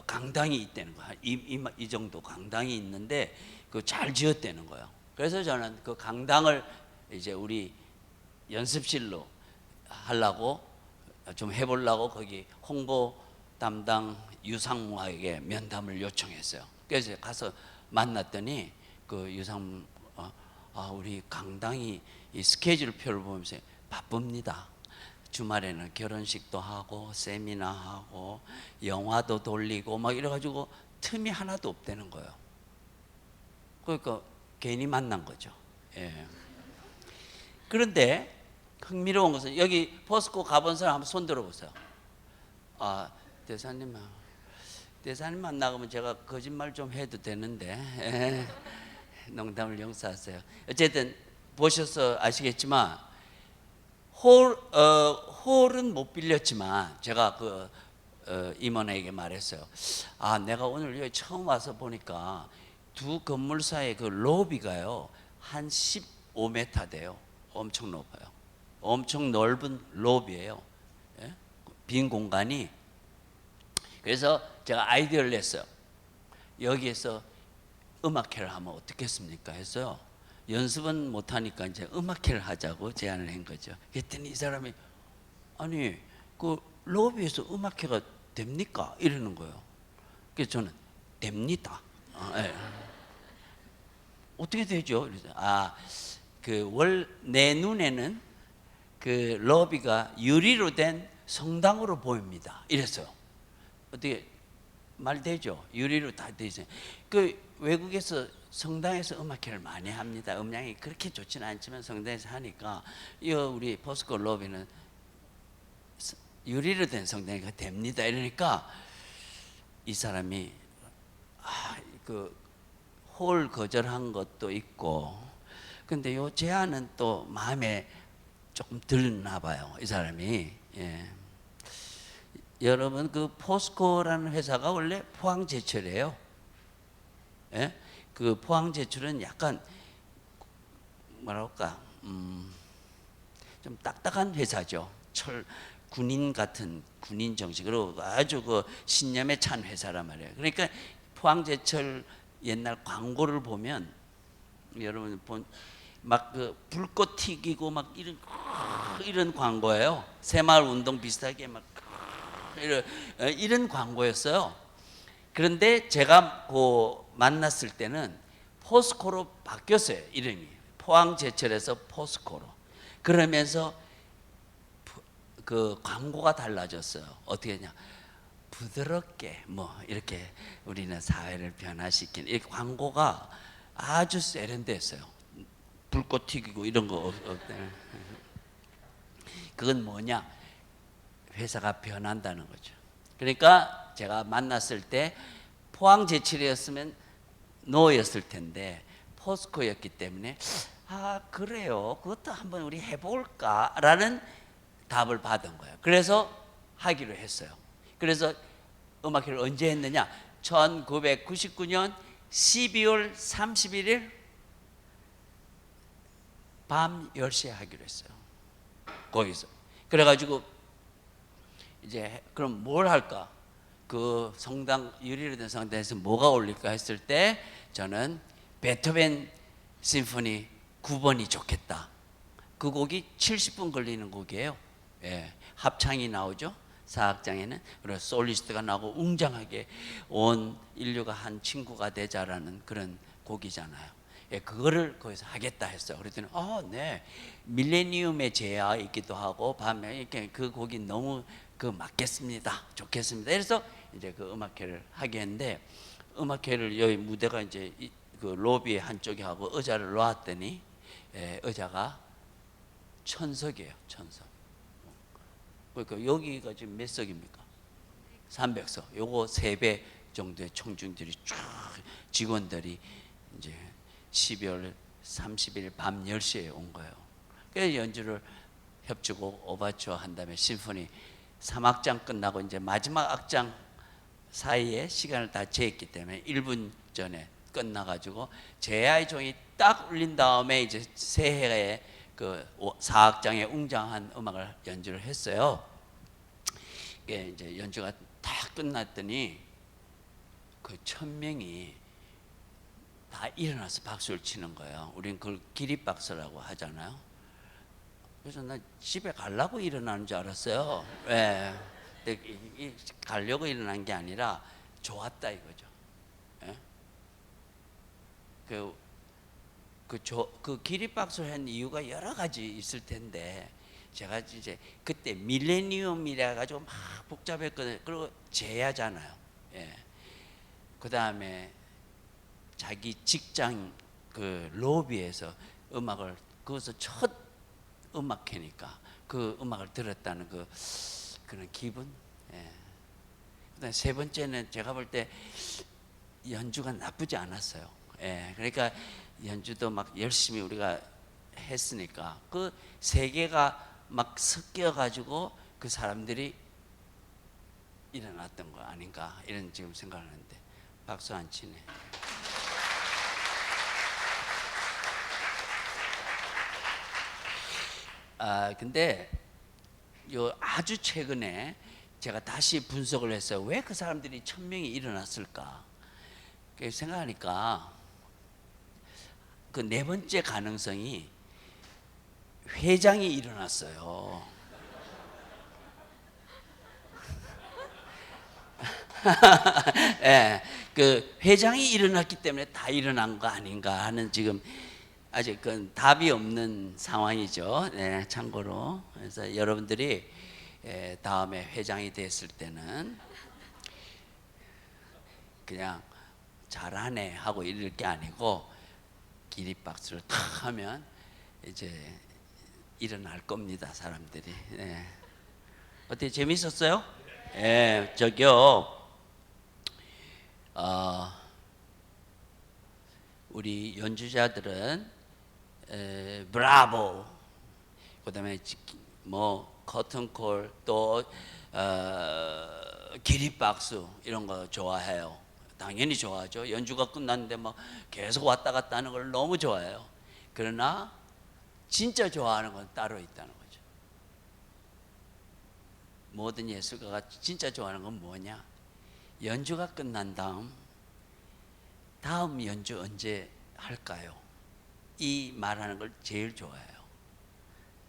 강당이 있다는 거야. 이 정도 강당이 있는데 그 잘 지었다는 거예요. 그래서 저는 그 강당을 이제 우리 연습실로 하려고 좀 해보려고 거기 홍보 담당 유상무에게 면담을 요청했어요. 그래서 가서 만났더니 그 유상무 우리 강당이 이 스케줄표를 보면서 바쁩니다. 주말에는 결혼식도 하고 세미나 하고 영화도 돌리고 막 이래가지고 틈이 하나도 없다는 거예요. 그러니까 괜히 만난 거죠. 예. 그런데 흥미로운 것은 여기 포스코 가본 사람 한번 손 들어보세요. 대사님만 나가면 제가 거짓말 좀 해도 되는데 농담을 용서하세요. 어쨌든 보셔서 아시겠지만 홀은 못 빌렸지만 제가 그 임원에게 말했어요. 내가 오늘 여기 처음 와서 보니까 두 건물 사이의 그 로비가요 한 15m 돼요. 엄청 높아요. 엄청 넓은 로비예요. 예? 빈 공간이. 그래서 제가 아이디어를 냈어요. 여기에서 음악회를 하면 어떻겠습니까? 했어요. 연습은 못하니까 이제 음악회를 하자고 제안을 한 거죠. 그랬더니 이 사람이 아니 그 로비에서 음악회가 됩니까? 이러는 거예요. 그래서 저는 됩니다. 네. 어떻게 되죠? 그래서 내 눈에는 그 로비가 유리로 된 성당으로 보입니다. 이랬어요. 어떻게 말 되죠? 유리로 다 돼 있어요. 그 외국에서 성당에서 음악회를 많이 합니다. 음량이 그렇게 좋지는 않지만 성당에서 하니까 우리 포스코 로비는 유리로 된 성당이 됩니다. 이러니까 이 사람이 그 홀 거절한 것도 있고, 근데 요 제안은 또 마음에 조금 들나 봐요. 이 사람이. 예. 여러분 그 포스코라는 회사가 원래 포항제철이에요. 예? 그 포항제철은 약간 뭐랄까 좀 딱딱한 회사죠. 군인 같은 군인 정식으로 아주 그 신념에 찬 회사란 말이에요. 그러니까 포항제철 옛날 광고를 보면 여러분 막 그 불꽃 튀기고 막 이런 광고예요. 새마을 운동 비슷하게 막 이런 광고였어요. 그런데 제가 만났을 때는 포스코로 바뀌었어요. 이름이 포항제철에서 포스코로. 그러면서 그 광고가 달라졌어요. 어떻게 했냐? 부드럽게 이렇게 우리는 사회를 변화시키는 이 광고가 아주 세련됐어요. 불꽃 튀기고 이런 거 그건 뭐냐? 회사가 변한다는 거죠. 그러니까 제가 만났을 때 포항제철이었으면 노였을 텐데 포스코였기 때문에 그래요. 그것도 한번 우리 해볼까라는 답을 받은 거예요. 그래서 하기로 했어요. 그래서 음악회를 언제 했느냐? 1999년 12월 31일 밤 10시에 하기로 했어요. 거기서. 그래가지고 이제 그럼 뭘 할까? 그 성당 유리로 된 성당에서 뭐가 올릴까 했을 때 저는 베토벤 심포니 9번이 좋겠다. 그 곡이 70분 걸리는 곡이에요. 예, 합창이 나오죠. 사악장에는. 그래서 솔리스트가 나오고 웅장하게 온 인류가 한 친구가 되자라는 그런 곡이잖아요. 예, 그거를 거기서 하겠다 했어요. 그랬더니 네, 밀레니움의 제야이기도 하고 밤에 이렇게 그 곡이 너무 그 맞겠습니다. 좋겠습니다. 그래서 이제 그 음악회를 하게 했는데, 음악회를 여기 무대가 이제 그 로비 한쪽에 하고 의자를 놓았더니 의자가 천석이에요. 천석. 그러니까 여기가 지금 몇 석입니까? 300석. 요거 3배 정도의 청중들이 쫙, 직원들이 이제 12월 30일 밤 10시에 온 거예요. 그래서 연주를 협주곡 오바추어 한 다음에 심포니 3악장 끝나고 이제 마지막 악장 사이에 시간을 다 재했기 때문에 1분 전에 끝나가지고 제야의 종이 딱 울린 다음에 이제 새해에 그 4악장의 웅장한 음악을 연주를 했어요. 이게 이제 연주가 다 끝났더니 그 1000명이 다 일어나서 박수를 치는 거예요. 우리는 그걸 기립박수라고 하잖아요. 그래서 나 집에 가려고 일어나는 줄 알았어요. 예. 근데 가려고 일어난 게 아니라 좋았다 이거죠. 예? 그 기립박수를 한 이유가 여러 가지 있을 텐데, 제가 이제 그때 밀레니엄이라 가지고 막 복잡했거든요. 그리고 제야잖아요. 예. 그 다음에 자기 직장 그 로비에서 음악을, 그것은 첫 음악회니까 그 음악을 들었다는 그런 기분. 예. 그다음에 세 번째는 제가 볼 때 연주가 나쁘지 않았어요. 예. 그러니까 연주도 막 열심히 우리가 했으니까 그 세 개가 막 섞여 가지고 그 사람들이 일어났던 거 아닌가, 이런 지금 생각하는데 박수 안 치네. 근데 요 아주 최근에 제가 다시 분석을 했어요. 왜 그 사람들이 1000명이 일어났을까? 생각하니까 그 네 번째 가능성이 회장이 일어났어요. 예, 그 회장이 일어났기 때문에 다 일어난 거 아닌가 하는, 지금 아직 그 답이 없는 상황이죠. 네, 참고로. 그래서 여러분들이 다음에 회장이 됐을 때는 그냥 잘하네 하고 이럴 게 아니고 기립박수를 탁 하면 이제 일어날 겁니다, 사람들이. 네. 어떻게 재밌었어요? 예, 저기요. 우리 연주자들은 브라보, 그다음에 뭐 커튼콜, 또 기립박수 이런 거 좋아해요. 당연히 좋아하죠. 연주가 끝났는데 막 계속 왔다 갔다 하는 걸 너무 좋아해요. 그러나 진짜 좋아하는 건 따로 있다는 거죠. 모든 예술가가 진짜 좋아하는 건 뭐냐? 연주가 끝난 다음 연주 언제 할까요? 이 말하는 걸 제일 좋아해요.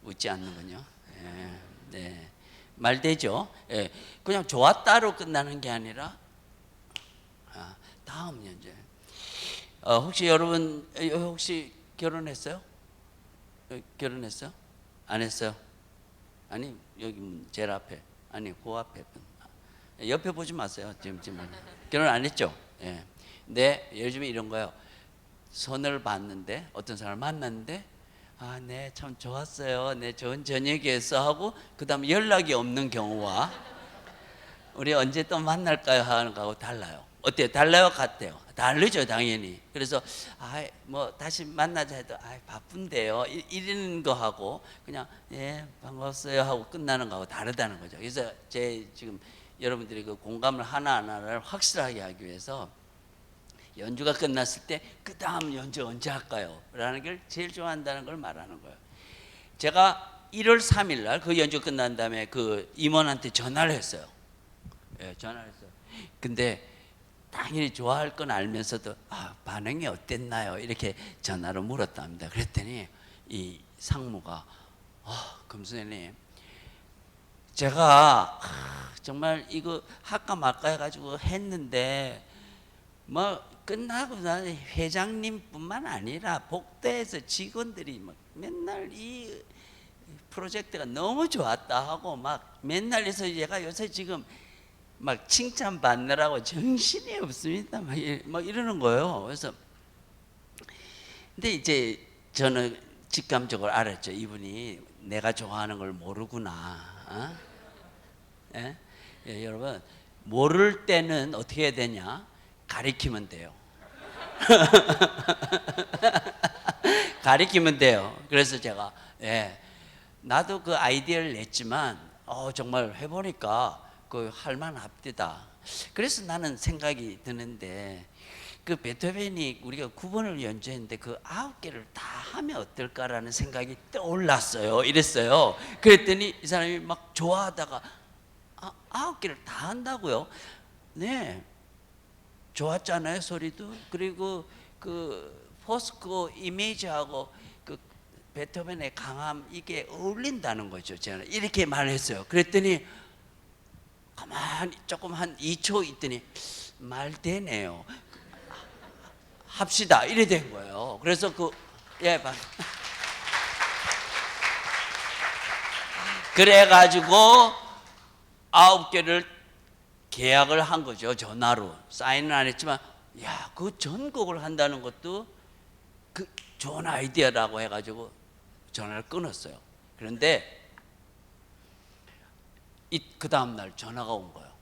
웃지 않는군요. 예, 네. 말 되죠? 예, 그냥 좋았다로 끝나는 게 아니라 다음 연주. 혹시 여러분 혹시 결혼했어요? 결혼했어요? 안 했어요? 아니, 여기 제일 앞에, 아니 그 앞에, 옆에 보지 마세요. 지금 결혼 안 했죠? 예. 근데 요즘에 이런 거요. 선을 봤는데, 어떤 사람을 만났는데, 네, 참 좋았어요. 네, 좋은 저녁이었어 하고 그 다음 연락이 없는 경우와 우리 언제 또 만날까요 하는 거하고 달라요. 어때요? 달라요? 같아요? 다르죠, 당연히. 그래서 뭐 다시 만나자 해도 바쁜데요 이러는 거하고 그냥 예 반갑어요 하고 끝나는 거하고 다르다는 거죠. 그래서 제 지금 여러분들이 그 공감을 하나하나를 확실하게 하기 위해서 연주가 끝났을 때 그 다음 연주 언제 할까요? 라는 걸 제일 좋아한다는 걸 말하는 거예요. 제가 1월 3일 날 그 연주 끝난 다음에 그 임원한테 전화를 했어요. 예, 전화를 했어요. 근데 딱 당연히 좋아할 건 알면서도 반응이 어땠나요? 이렇게 전화로 물었답니다. 그랬더니 이 상무가 금수님, 제가 정말 이거 할까 말까 해가지고 했는데 뭐 끝나고 나서 회장님뿐만 아니라 복도에서 직원들이 막 맨날 이 프로젝트가 너무 좋았다 하고 막 맨날 해서 얘가 요새 지금 막 칭찬 받느라고 정신이 없습니다. 막 이러는 거예요. 그래서 근데 이제 저는 직감적으로 알았죠. 이분이 내가 좋아하는 걸 모르구나. 예? 예, 여러분 모를 때는 어떻게 해야 되냐? 가리키면 돼요. 가리키면 돼요. 그래서 제가 나도 그 아이디어를 냈지만 정말 해보니까 그 할만합디다. 그래서 나는 생각이 드는데 그 베토벤이 우리가 9번을 연주했는데 그 9개를 다 하면 어떨까라는 생각이 떠올랐어요. 이랬어요. 그랬더니 이 사람이 막 좋아하다가 9개를 다 한다고요? 네, 좋았잖아요. 소리도. 그리고 그 포스코 이미지하고 그 베토벤의 강함 이게 어울린다는 거죠. 저는 이렇게 말했어요. 그랬더니 가만히 조금 한 2초 있더니 말 되네요. 합시다. 이래 된 거예요. 그래서 그래가지고 9개를 계약을 한 거죠. 전화로. 사인은 안 했지만 그 전곡을 한다는 것도 그 좋은 아이디어라고 해가지고 전화를 끊었어요. 그런데 그 다음날 전화가 온 거예요.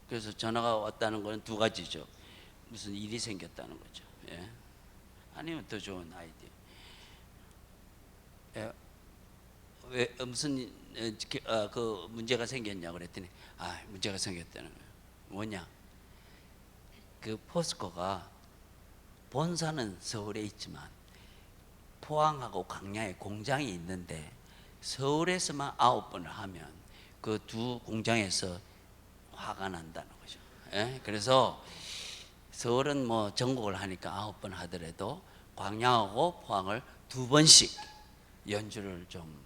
그래서 전화가 왔다는 거는 두 가지죠. 무슨 일이 생겼다는 거죠. 아니면 더 좋은 아이디어. 왜 무슨 그 문제가 생겼냐 그랬더니 문제가 생겼다는 거예요. 뭐냐? 그 포스코가 본사는 서울에 있지만 포항하고 광양에 공장이 있는데 서울에서만 9번을 하면 그 두 공장에서 화가 난다는 거죠. 그래서 서울은 뭐 전국을 하니까 9번 하더라도 광양하고 포항을 2번씩 연주를 좀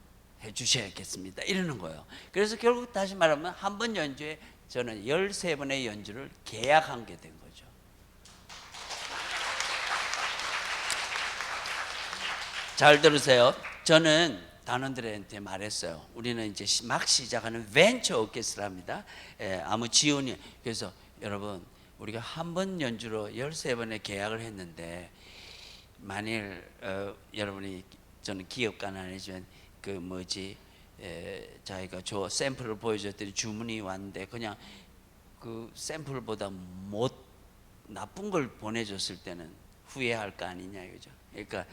해주셔야겠습니다. 이러는 거예요. 그래서 결국 다시 말하면 한 번 연주에 저는 13번의 연주를 계약한 게 된 거죠. 잘 들으세요. 저는 단원들한테 말했어요. 우리는 이제 막 시작하는 벤처 오케스트라입니다. 아무 지원이. 그래서 여러분 우리가 한 번 연주로 13번의 계약을 했는데 만일 여러분이 저는 기업가는 아니지만 자기가 샘플을 보여줬더니 주문이 왔는데 그냥 그 샘플보다 나쁜 걸 보내줬을 때는 후회할 거 아니냐 이거죠. 그러니까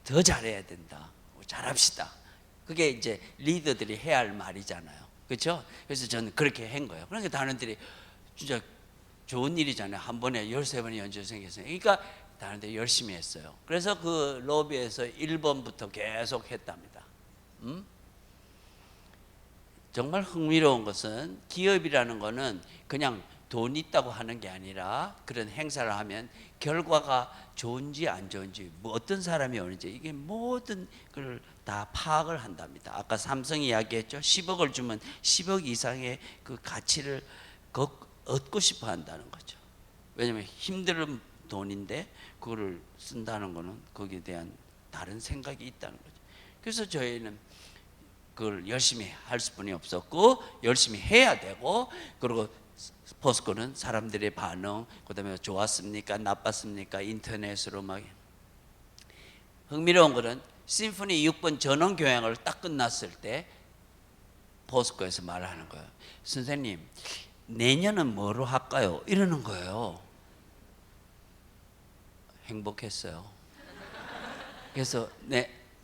더 잘해야 된다. 잘합시다. 그게 이제 리더들이 해야 할 말이잖아요. 그렇죠? 그래서 저는 그렇게 한 거예요. 그러니까 단원들이 진짜 좋은 일이잖아요. 한 번에 13번의 연주 생겼어요. 그러니까 단원들이 열심히 했어요. 그래서 그 로비에서 1번부터 계속 했답니다. 정말 흥미로운 것은 기업이라는 거는 그냥 돈 있다고 하는 게 아니라 그런 행사를 하면 결과가 좋은지 안 좋은지 어떤 사람이 오는지 이게 모든 걸 다 파악을 한답니다. 아까 삼성 이야기했죠. 10억을 주면 10억 이상의 그 가치를 얻고 싶어 한다는 거죠. 왜냐하면 힘든 돈인데 그거를 쓴다는 거는 거기에 대한 다른 생각이 있다는 거죠. 그래서 저희는 그걸 열심히 할 수뿐이 없었고 열심히 해야 되고, 그리고 포스코는 사람들의 반응, 그다음에 좋았습니까 나빴습니까 인터넷으로 막. 흥미로운 거는 심포니 6번 전원 교향을 딱 끝났을 때 포스코에서 말하는 거예요. 선생님 내년은 뭐로 할까요? 이러는 거예요. 행복했어요. 그래서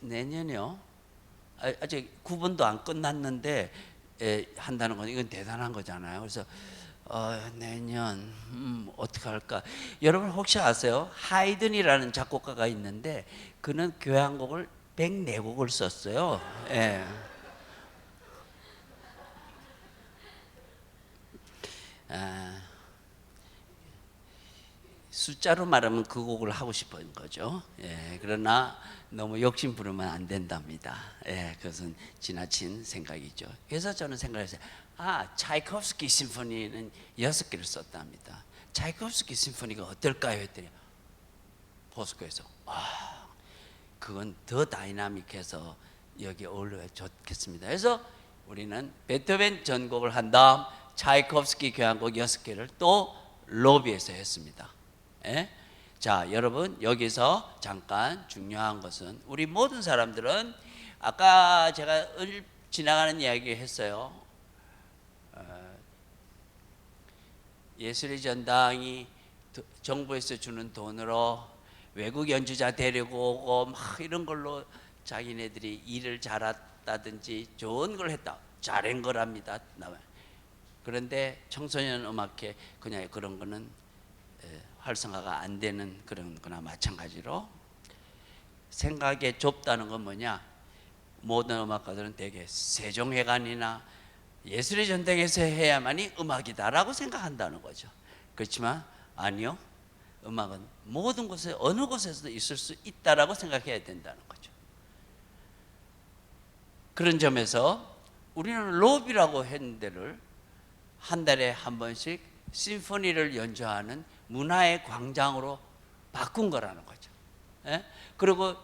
내년이요? 아직 9번도 안 끝났는데 한다는 건 이건 대단한 거잖아요. 그래서 내년 어떻게 할까? 여러분 혹시 아세요? 하이든이라는 작곡가가 있는데 그는 교향곡을 104곡을 썼어요. 숫자로 말하면 그 곡을 하고 싶은 거죠. 그러나 너무 욕심 부리면 안 된답니다. 그것은 지나친 생각이죠. 그래서 저는 생각했어요. 차이코프스키 심포니는 6개를 썼답니다. 차이코프스키 심포니가 어떨까요? 했더니 포스코에서 그건 더 다이나믹해서 여기 어울려 좋겠습니다. 그래서 우리는 베토벤 전곡을 한 다음 차이코프스키 교향곡 6개를 또 로비에서 했습니다. 자, 여러분 여기서 잠깐 중요한 것은 우리 모든 사람들은 아까 제가 지나가는 이야기 했어요. 예술의 전당이 정부에서 주는 돈으로 외국 연주자 데리고 오고 막 이런 걸로 자기네들이 일을 잘했다든지 좋은 걸 했다. 잘한 거랍니다. 그런데 청소년 음악회 그냥 그런 거는 활성화가 안 되는 그런 거나 마찬가지로 생각에 좁다는 건 뭐냐? 모든 음악가들은 대개 세종회관이나 예술의 전당에서 해야만이 음악이다라고 생각한다는 거죠. 그렇지만 아니요. 음악은 모든 곳에 어느 곳에서도 있을 수 있다라고 생각해야 된다는 거죠. 그런 점에서 우리는 로비라고 했는 데를 한 달에 한 번씩 심포니를 연주하는 문화의 광장으로 바꾼 거라는 거죠. 그리고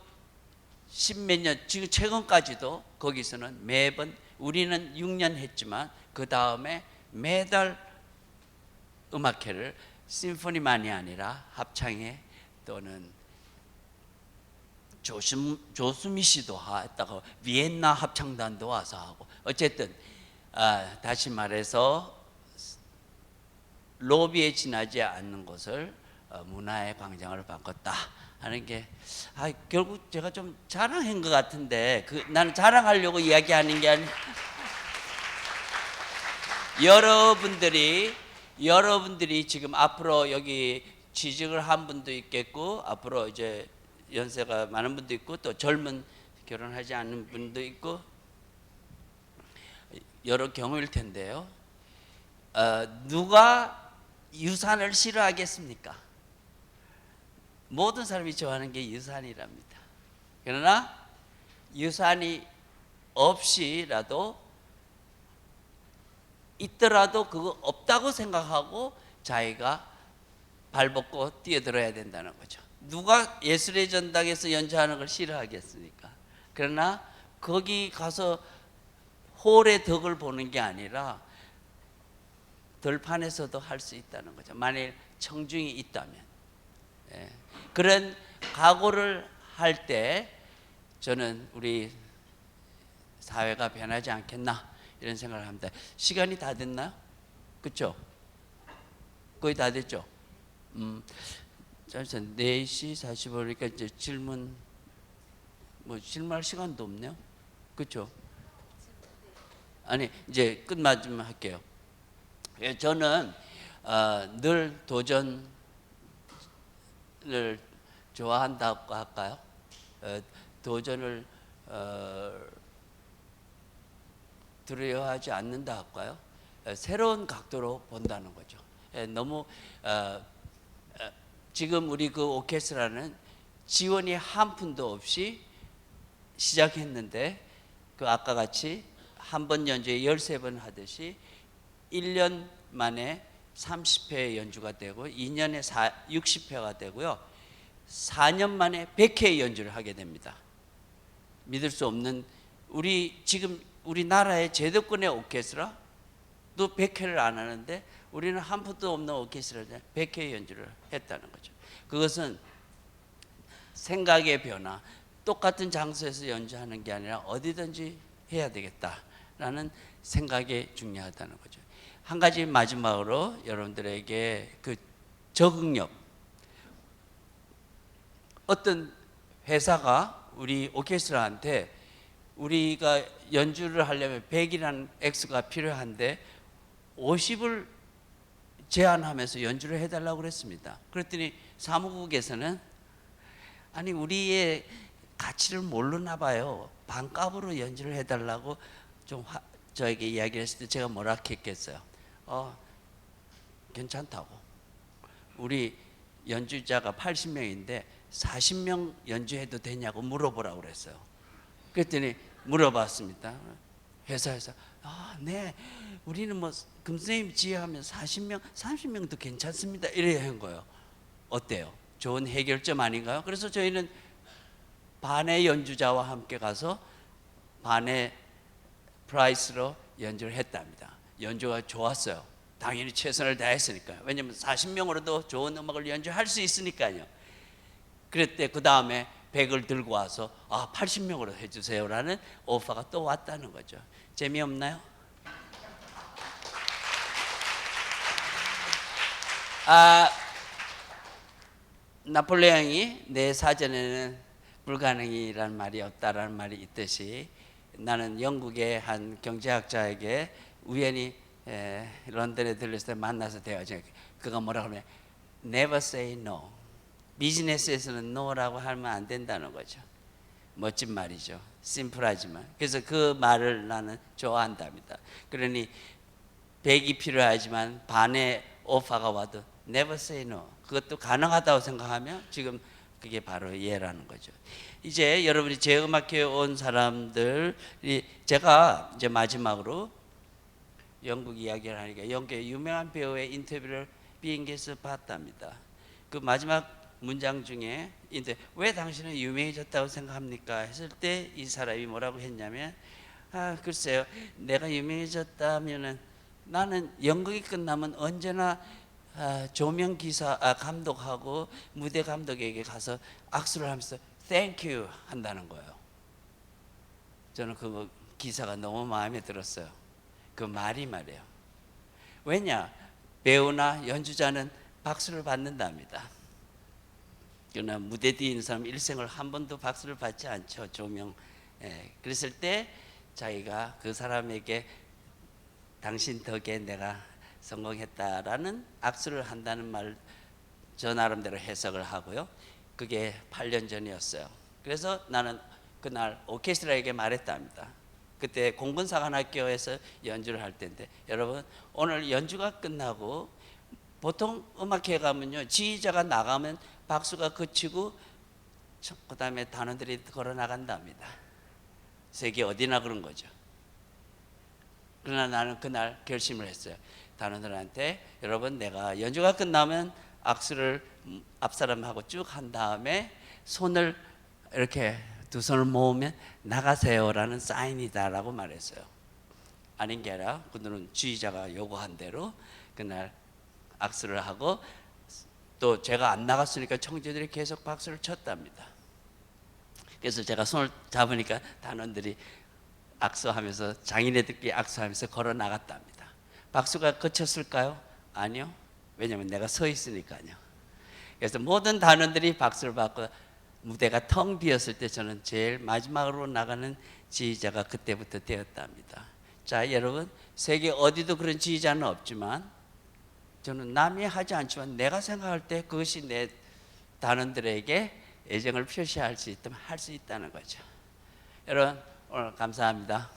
십몇 년, 지금 최근까지도 거기서는 매번 우리는 6년 했지만 그 다음에 매달 음악회를 심포니만이 아니라 합창회 또는 조수미 씨도 했다고 비엔나 합창단도 와서 하고 어쨌든 다시 말해서 로비에 지나지 않는 곳을 문화의 광장을 바꿨다 하는 게 결국 제가 좀 자랑한 것 같은데 나는 자랑하려고 이야기하는 게 아니라 여러분들이 지금 앞으로 여기 취직을 한 분도 있겠고 앞으로 이제 연세가 많은 분도 있고 또 젊은 결혼하지 않은 분도 있고 여러 경우일 텐데요. 누가 유산을 싫어하겠습니까? 모든 사람이 좋아하는 게 유산이랍니다. 그러나 유산이 없이라도 있더라도 그거 없다고 생각하고 자기가 발벗고 뛰어들어야 된다는 거죠. 누가 예술의 전당에서 연주하는 걸 싫어하겠습니까? 그러나 거기 가서 홀의 덕을 보는 게 아니라 들판에서도 할 수 있다는 거죠. 만일 청중이 있다면. 그런 각오를 할 때 저는 우리 사회가 변하지 않겠나 이런 생각을 합니다. 시간이 다 됐나요? 그렇죠? 거의 다 됐죠? 잠시만 4시 45분이니까 이제 질문할 시간도 없네요. 그렇죠? 아니 이제 끝마좀 할게요. 저는 늘 도전을 좋아한다고 할까요? 도전을 두려워하지 않는다 할까요? 새로운 각도로 본다는 거죠. 너무 지금 우리 그 오케스트라는 지원이 한 푼도 없이 시작했는데 그 아까 같이 한 번 연주에 13번 하듯이 1년 만에 30회 연주가 되고 2년에 60회가 되고요. 4년 만에 100회 연주를 하게 됩니다. 믿을 수 없는 지금 우리나라의 제도권의 오케스트라도 100회를 안 하는데 우리는 한 푼도 없는 오케스트라에 100회 연주를 했다는 거죠. 그것은 생각의 변화, 똑같은 장소에서 연주하는 게 아니라 어디든지 해야 되겠다라는 생각이 중요하다는 거죠. 한 가지 마지막으로 여러분들에게 그 적응력, 어떤 회사가 우리 오케스트라한테 우리가 연주를 하려면 100이라는 액수가 필요한데 50을 제한하면서 연주를 해달라고 그랬습니다. 그랬더니 사무국에서는 아니 우리의 가치를 모르나 봐요. 반값으로 연주를 해달라고 좀 저에게 이야기를 했을 때 제가 뭐라 했겠어요? 괜찮다고. 우리 연주자가 80명인데 40명 연주해도 되냐고 물어보라고 그랬어요. 그랬더니 물어봤습니다. 회사에서 네, 우리는 뭐 금선생님 지휘하면 40명, 30명도 괜찮습니다. 이래야 한 거예요. 어때요? 좋은 해결점 아닌가요? 그래서 저희는 반의 연주자와 함께 가서 반의 프라이스로 연주를 했답니다. 연주가 좋았어요. 당연히 최선을 다했으니까요. 왜냐하면 40명으로도 좋은 음악을 연주할 수 있으니까요. 그랬대. 그 다음에 100을 들고 와서 80명으로 해주세요라는 오퍼가 또 왔다는 거죠. 재미없나요? 나폴레옹이 내 사전에는 불가능이라는 말이 없다라는 말이 있듯이 나는 영국의 한 경제학자에게 우연히 런던에 들렸을 때 만나서 대화죠. 그가 뭐라고 하면 Never say no. 비즈니스에서는 no라고 하면 안 된다는 거죠. 멋진 말이죠. 심플하지만. 그래서 그 말을 나는 좋아한답니다. 그러니 100이 필요하지만 반의 오퍼가 와도 never say no. 그것도 가능하다고 생각하면 지금 그게 바로 예라는 거죠. 이제 여러분이 제 음악회에 온 사람들이 제가 이제 마지막으로 영국 이야기를 하니까 영국의 유명한 배우의 인터뷰를 비행기에서 봤답니다. 그 마지막 문장 중에 왜 당신은 유명해졌다고 생각합니까? 했을 때 이 사람이 뭐라고 했냐면 글쎄요, 내가 유명해졌다면은 나는 연극이 끝나면 언제나 조명 기사 감독하고 무대 감독에게 가서 악수를 하면서 Thank you 한다는 거예요. 저는 그 기사가 너무 마음에 들었어요. 그 말이 말이에요. 왜냐? 배우나 연주자는 박수를 받는답니다. 그러나 무대 뒤에 있는 사람 일생을 한 번도 박수를 받지 않죠. 조명. 그랬을 때 자기가 그 사람에게 당신 덕에 내가 성공했다라는 악수를 한다는 말 저 나름대로 해석을 하고요. 그게 8년 전이었어요. 그래서 나는 그날 오케스트라에게 말했답니다. 그때 공군사관학교에서 연주를 할 때인데 여러분 오늘 연주가 끝나고 보통 음악회 가면요 지휘자가 나가면 박수가 그치고 그 다음에 단원들이 걸어 나간답니다. 세계 어디나 그런 거죠. 그러나 나는 그날 결심을 했어요. 단원들한테 여러분 내가 연주가 끝나면 악수를 앞사람하고 쭉 한 다음에 손을 이렇게 두 손을 모으면 나가세요라는 사인이다라고 말했어요. 아닌 게 아니라 그들은 지휘자가 요구한 대로 그날 악수를 하고 또 제가 안 나갔으니까 청중들이 계속 박수를 쳤답니다. 그래서 제가 손을 잡으니까 단원들이 악수하면서 장인애들끼리 악수하면서 걸어 나갔답니다. 박수가 그쳤을까요? 아니요. 왜냐하면 내가 서 있으니까요. 그래서 모든 단원들이 박수를 받고 무대가 텅 비었을 때 저는 제일 마지막으로 나가는 지휘자가 그때부터 되었답니다. 자, 여러분 세계 어디도 그런 지휘자는 없지만 저는 남이 하지 않지만 내가 생각할 때 그것이 내 단원들에게 애정을 표시할 수 있다면 할 수 있다는 거죠. 여러분 오늘 감사합니다.